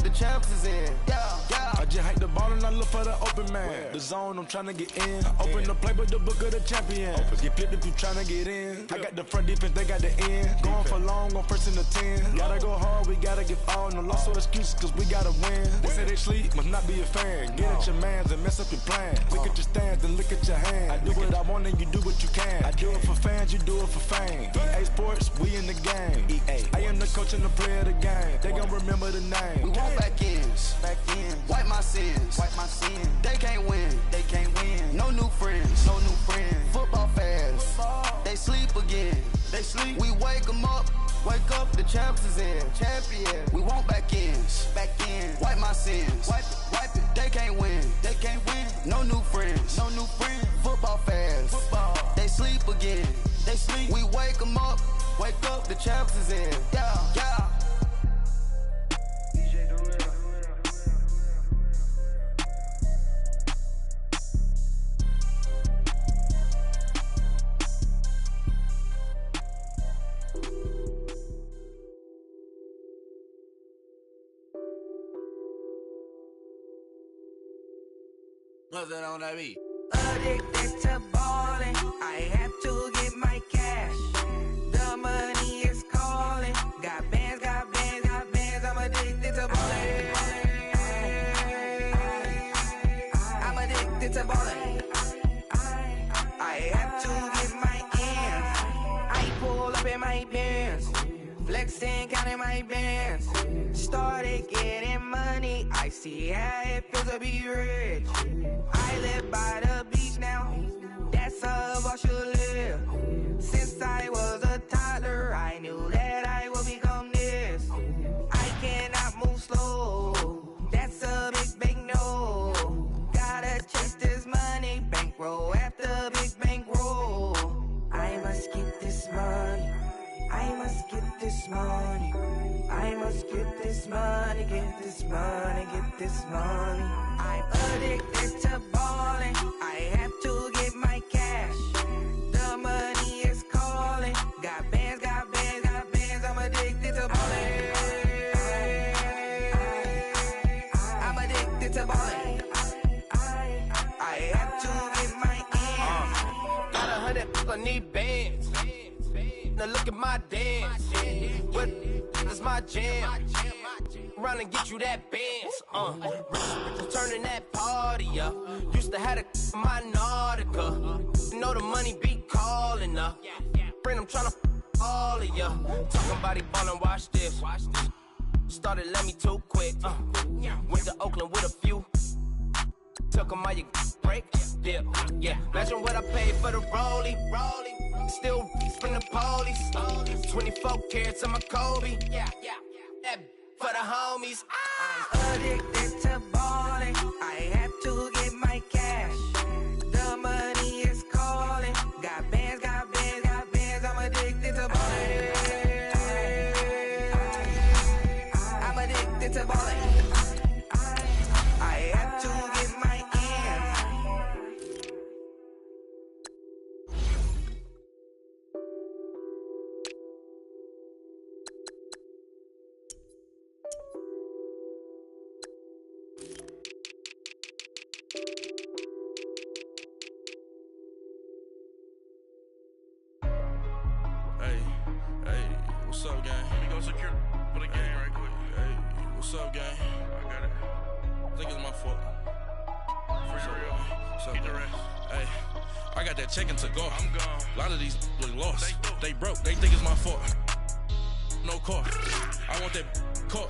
The champs is in. Yeah. I just hike the ball and I look for the open man. The zone, I'm trying to get in. Open the playbook, the book of the champion. Get flipped if you trying to get in. I got the front defense, they got the end. Going for long, on 1st and the 10. Gotta go hard, we gotta give all. No loss or excuses, cause we gotta win. They say they sleep, must not be a fan. Get at your mans and mess up your plans. Look at your stands and look at your hands. I do what I want and you do what you can. I do it for fans, you do it for fame. EA Sports, we in the game. I am the coach and the player of the game. They gon' remember the name. We want back ends. Wipe my sins. They can't win. No new friends. Football fans. They sleep again. We wake them up. The champs is in. Champion. We want back ends. Wipe my sins. Wipe it. They can't win. No new friends. Football fans. They sleep again. We wake them up. The champs is in. Yeah. Nothing on that beat. Addicted to ballin', I have to get my cash. The money is calling. Got bands, I'm addicted to ballin'. I'm addicted to ballin'. I have to get my ends. I pull up in my Benz, flexing, counting my bands. Started getting money, I see how it feels to be rich. I live by the beach now, that's how I should live. Since I was a toddler, I knew that I would become this. I cannot move slow, that's a big no. Gotta chase this money, bankroll after big bankroll. I must get this money, I must get this money. I must get this money, get this money, get this money. I'm addicted to ballin', I have to get my cash. The money is calling. Got bands, I'm addicted to ballin'. I'm addicted to ballin'. wanna look at my dance. What is my jam? Run and get you that Benz. Turning that party up. Used to have a my Nautica. You know the money be calling up. Friend, I'm tryna all of ya. Talking about it ballin', watch this. Started let me too quick. Went to Oakland with a few. Took 'em all you break. Yeah. Imagine what I paid for the rollie. Still from the police. 24 carats on my Kobe. That for the homies. I'm addicted to ballin'. I have to get my cash. The money is calling. Got bands, got bands, got bands. I'm addicted to ballin'. I'm addicted to ballin'. I have to get my ends. Hey, what's up, gang? Let me go secure for the game right quick. Hey, what's up, gang? I got it. I think it's my fault. For real. What's up, gang? Hey, I got that check-in to go. I'm gone. A lot of these look lost. They broke. They think it's my fault. No car. I want that car.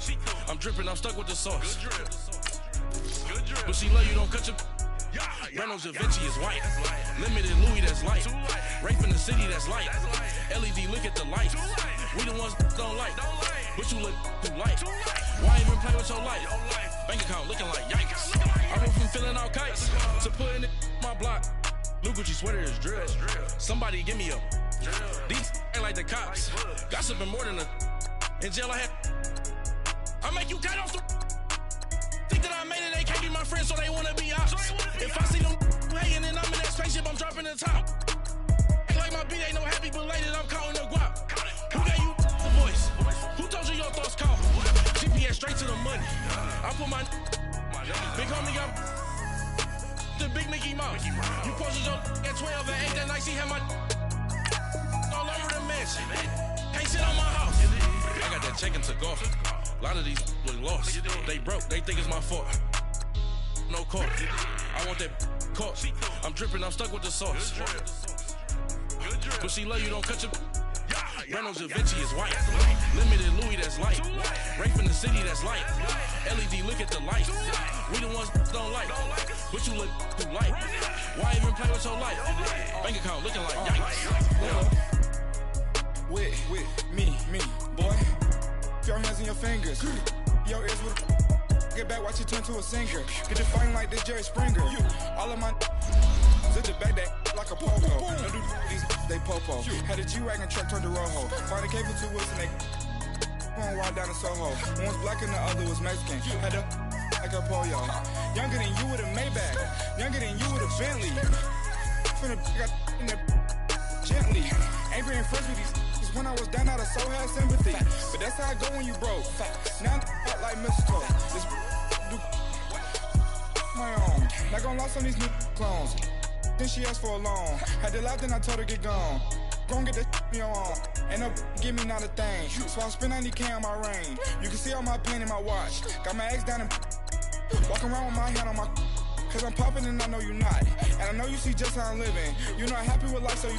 I'm dripping. I'm stuck with the sauce. Good drip. But she love you, don't cut your... Reynolds Da Vinci is white. Limited Louis, that's light. Rape in the city, that's light. LED, look at the lights. We the ones don't like. But you look too light. Why even play with your life? Bank account looking like yikes. I went from filling out kites to putting it my block. Blue Gucci sweater is drill. Somebody give me a. These ain't like the cops. Gossiping more than a. In jail I had. I make you cut off the. Think that I made it, they can't be my friends, so they wanna be ops. If I see them hating and I'm in that spaceship, I'm dropping the top. Ain't like my beat ain't no happy belated, I'm counting the guap. Who gave you the voice? Who told you your thoughts count? GPS straight to the money. I put my big homie got the big Mickey Mouse. You posted your at 12 and 8 that night, she had my all over the mansion. Can't sit on my house. I got that check-in to go. A lot of these look lost. They broke, they think it's my fault. No car. I want that car. I'm dripping, I'm stuck with the sauce. But she love you, don't cut your. Reynolds Da Vinci is white. Limited Louis, that's light. Rape in the city, that's light. LED, look at the lights. We the ones don't like. But you look too light. Why even play with your life? Bank account looking like yikes. With me, boy. Your hands and your fingers. Your ears with a get back, watch you turn to a singer. Get you fighting like this Jerry Springer. All of my zip the back that like a popo. Don't do these, they popo. Had a G-Wagon truck turned to Rojo. Find a cable 2 wheels and they one ride down in Soho. One was black and the other was Mexican. Had a like a pollo. Younger than you with a Maybach. Younger than you with a Bentley. From the got in the gently. Ain't being friends with these. When I was down, I so had sympathy. But that's how I go when you broke. Now I'm like mistletoe. This do my own. Not gonna lost on these new clones. Then she asked for a loan. Had to laugh, then I told her get gone. Gon' get that me on. Ain't no give me not a thing. So I spend 90K on my ring. You can see all my pain in my watch. Got my ex down and walking around with my hand on my. Cause I'm popping and I know you not. And I know you see just how I'm living. You're not happy with life, so you.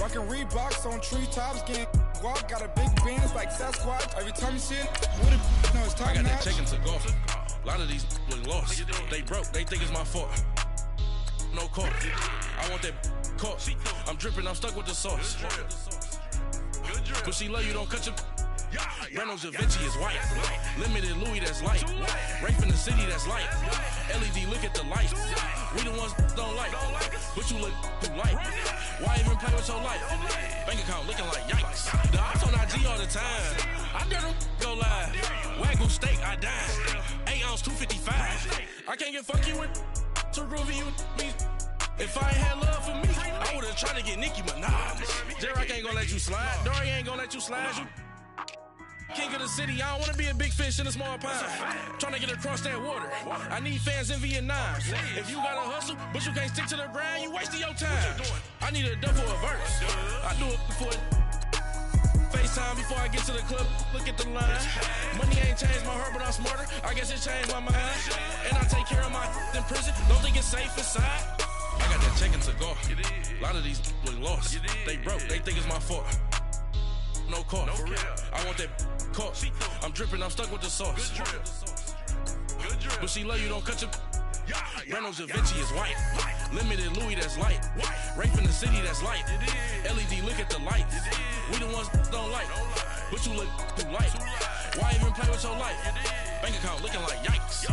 Rockin' Reeboks on treetops, getting guap, got a big Benz like Sasquatch. Every time you see it, what it, no, it's top I got notch. that check-in to go. A lot of these look lost. They broke, they think it's my fault. No car. I want that car. I'm dripping, I'm stuck with the sauce. But she love you, don't cut your. Reynolds Da Vinci is white. Limited Louis, that's light. Rape in the city, that's light. LED, look at the lights. We the ones don't like. But you look too light. Why even play with your life? Bank account looking like yikes. The ops on IG all the time. I dare them go live. Wagyu steak, I dine. 8 ounce, 255. I can't get fuck you with too groovy you me. If I ain't had love for me, I would've tried to get Nicki Minaj. Derek ain't gonna let you slide. Dory ain't gonna let you slide. You king of the city, I don't wanna be a big fish in a small pond. Trying to get across that water. I need fans in Vietnam. If you gotta hustle, but you can't stick to the grind, you wasting your time. I need a double a verse. I do it for it. FaceTime before I get to the club, look at the line. Money ain't changed my heart, but I'm smarter. I guess it changed my mind. And I take care of my in prison, don't think it's safe inside. I got that check to go. A lot of these look lost. They broke, they think it's my fault. No car, for real. I want that car. I'm dripping, I'm stuck with the sauce. Good drip. But she love you, don't cut your... Reynolds Da Vinci is white. Limited Louis, that's light. Rape in the city, that's light. LED, look at the lights. We the ones don't like. But you look too light. Why even play with your life? Bank account looking like yikes.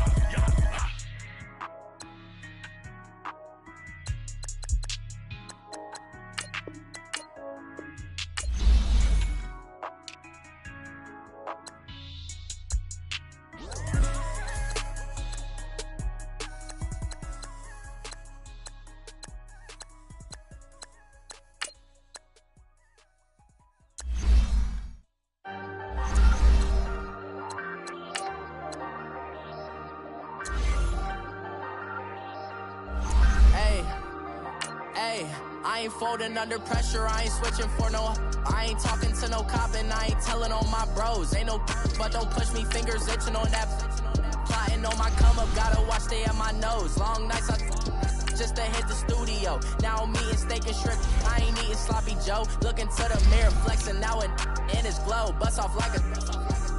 I ain't folding under pressure, I ain't switching for no. I ain't talking to no cop and I ain't telling on my bros. Ain't no but don't push me, fingers itching on that. Plotting on my come up, gotta watch stay at my nose. Long nights I just to hit the studio. Now I'm eating steak and shrimp, I ain't eating sloppy Joe. Looking to the mirror, flexing now and in his glow. Bust off like a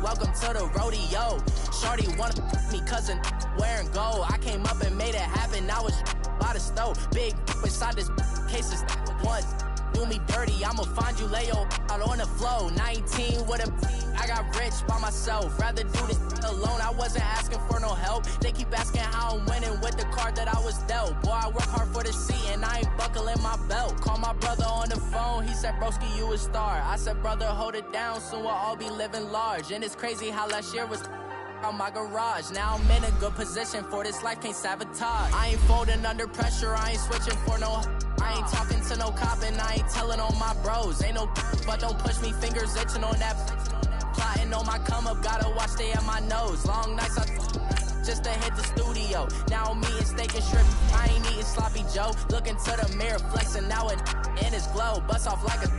welcome to the rodeo. Shorty wanna me cousin wearing gold. I came up and made it happen, now it's by the stove. Big inside this case is one. Do me dirty, I'ma find you, lay your out on the floor. 19 with a I got rich by myself. Rather do this alone, I wasn't asking for no help. They keep asking how I'm winning with the card that I was dealt. Boy, I work hard for the seat and I ain't buckling my belt. Call my brother on the phone, he said, broski, you a star. I said, brother, hold it down, soon we'll all be living large. And it's crazy how last year was on my garage. Now I'm in a good position for this life, can't sabotage. I ain't folding under pressure, I ain't switching for no. I ain't talking to no cop and I ain't telling on my bros. Ain't no but don't push me, fingers itching on that. Plotting on my come up, gotta watch stay at my nose. Long nights I just to hit the studio. Now I'm eating steak and shrimp, I ain't eating sloppy Joe. Looking to the mirror, flexing now and in his glow. Bust off like a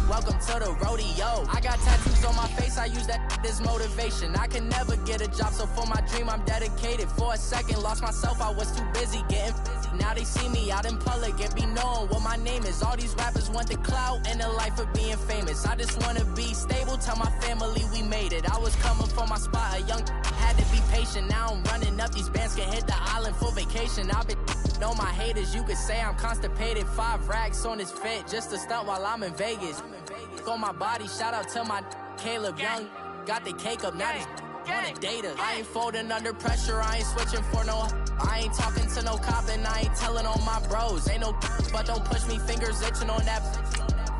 welcome to the rodeo. I got tattoos on my face, I use that as motivation. I can never get a job, so for my dream I'm dedicated. For a second, lost myself, I was too busy getting busy. Now they see me out in public and be knowing what my name is. All these rappers want the clout and the life of being famous. I just wanna be stable, tell my family we made it. I was coming for my spot, a young had to be patient. Now I'm running up, these bands can hit the island for vacation. I've been know my haters, you could say I'm constipated. 5 racks on his fit, just to stunt while I'm in Vegas. On my body, shout out to my Caleb Young. Got the cake up, now he's on a data. I ain't folding under pressure, I ain't switching for no. I ain't talking to no cop and I ain't telling on my bros. Ain't no but don't push me, fingers itching on that.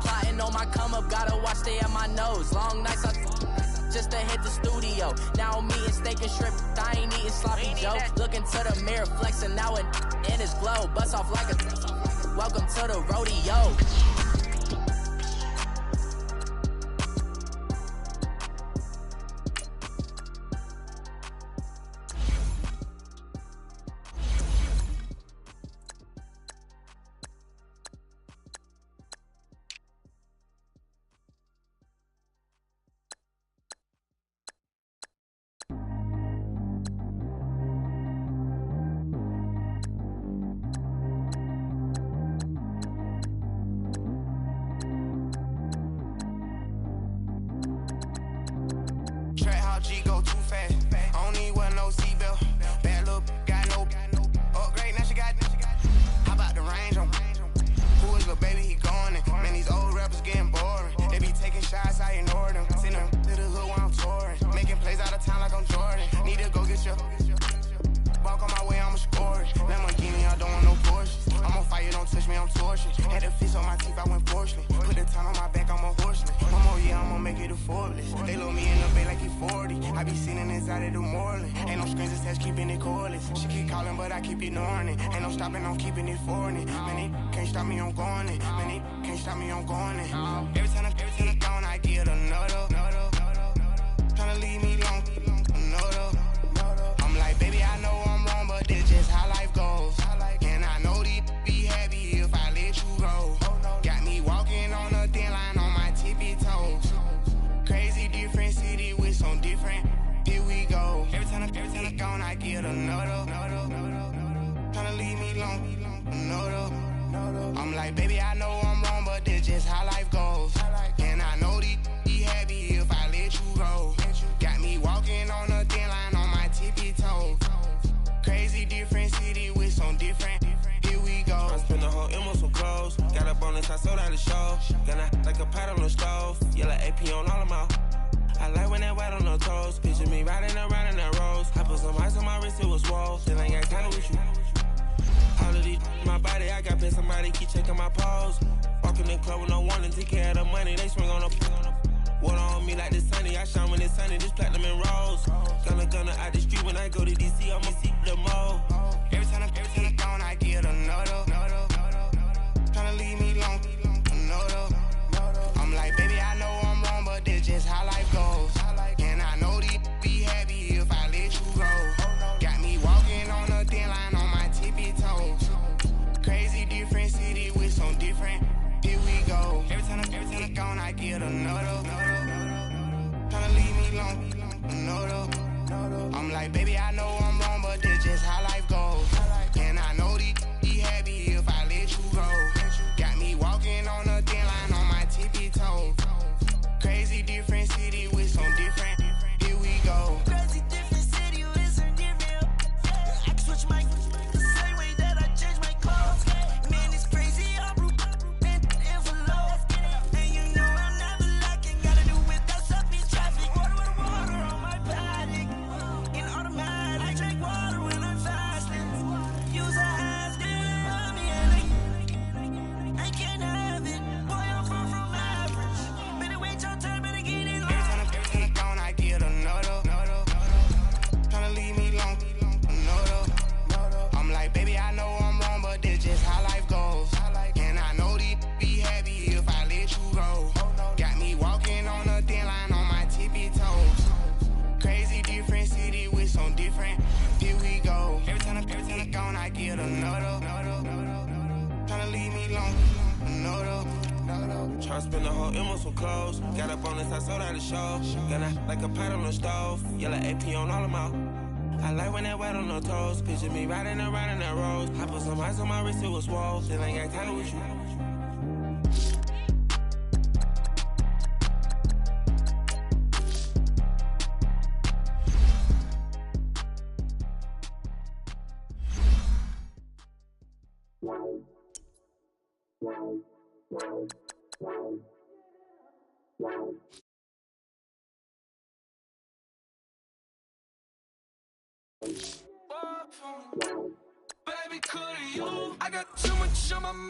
Plotting on my come up, gotta watch stay at my nose. Long nights I just to hit the studio. Now I'm eating steak and shrimp, I ain't eating sloppy Joe. Looking to the mirror, flexing now and in his glow. Bust off like a welcome to the rodeo. G go too fast. I don't need wear no seatbelt. Bad little got no upgrade. Now she got. How about the range on? Who is the baby? He going in. Man, these old rappers getting boring. They be taking shots, I ignore them. Send them to the hood while I'm touring. Making plays out of town like I'm Jordan. Need to go get your. Walk on my way, I'ma score it. Lamborghini, I don't want no Porsches. I'm on fire, don't touch me, I'm torching. Had the fish on my teeth, I went porcelain. Put the time on my back, I'm a horseman. One more year, I'ma make it a Forbes. They load me in the bay like he 40. I be sitting inside of the Moreland. Ain't no screens attached, keeping it cordless. She keep calling, but I keep ignoring it. Ain't no stopping, I'm keeping it for it. Man, it can't stop me, I'm going it. Man, it can't stop me, I'm going it. Every time I gone, I get another. Tryna leave me long, another. I'm like, baby, I know I'm wrong, but this just how life goes. And I know these be happy if I let you go. Got me walking on a thin line on my tippy toes. get another. Tryna leave me alone, another. I'm like, baby, I know I'm wrong, but this just how life goes. And I know these be happy if I let you go. Got me walking on a thin line on my tippy toes. Crazy different city with some different. Here we go. I spend the whole M on some clothes. Got a bonus, I sold out the show. Gonna like a pot on the stove. Yellow AP on all of my. I like when that white on the toes. Picture me riding around in that rose. I put some ice on my wrist, it was swole. Still ain't got time with you. All of these my body, I got pissed. Somebody keep checking my pose. Walking in club with no one and take care of the money. They swing on the water on me like the sunny. I shine when it's sunny. This platinum and rose. Gonna out the street when I go to DC. I'ma see the mode. Every time I'm gone, I get another. Tryna leave me alone, another. I'm like, baby, I know I'm wrong, but this just how life goes. And I know these be happy if I let you go. Got me walking on a thin line on my tippy toes. Crazy different city with some different. Here we go. Every time I'm gone, I get another. Tryna leave me alone, another. I'm like, baby, I know I'm wrong, but this just how life goes. And I know these be happy if I let you go. Got me walking on a thin line on my tippy toes. Crazy different city with some different. Here we go. Crazy different city with some different. I can switch my the same way that I change my clothes. Man, it's crazy. I'm envelope. And you know I'm never lacking. Gotta do without stopping traffic. Water on my body. In automatic. I drink water when I'm fasting. Use a has on me and I can't have it. Boy, I'm far from average. Better wait your turn, better get in line. Every time I'm gone, I get another. Tryna leave me alone, another. I'm like, baby, I know I'm wrong, but this just how life goes. And I know these be happy if I let you go. Got me walking on a thin line on my tippy toes. Crazy different city with some different. Here we go. Every time I'm gone, I get another. Tryna leave me alone, another. Tryna spend the whole M on some clothes. Got a bonus, I sold out the show. Gonna like a pot on the stove. Yellow AP on all of my. I like when that white on the toes. Picture me riding around in that rose. I put some ice on my wrist, it was swole. Still ain't got time with you. Baby, could you? I got too much on my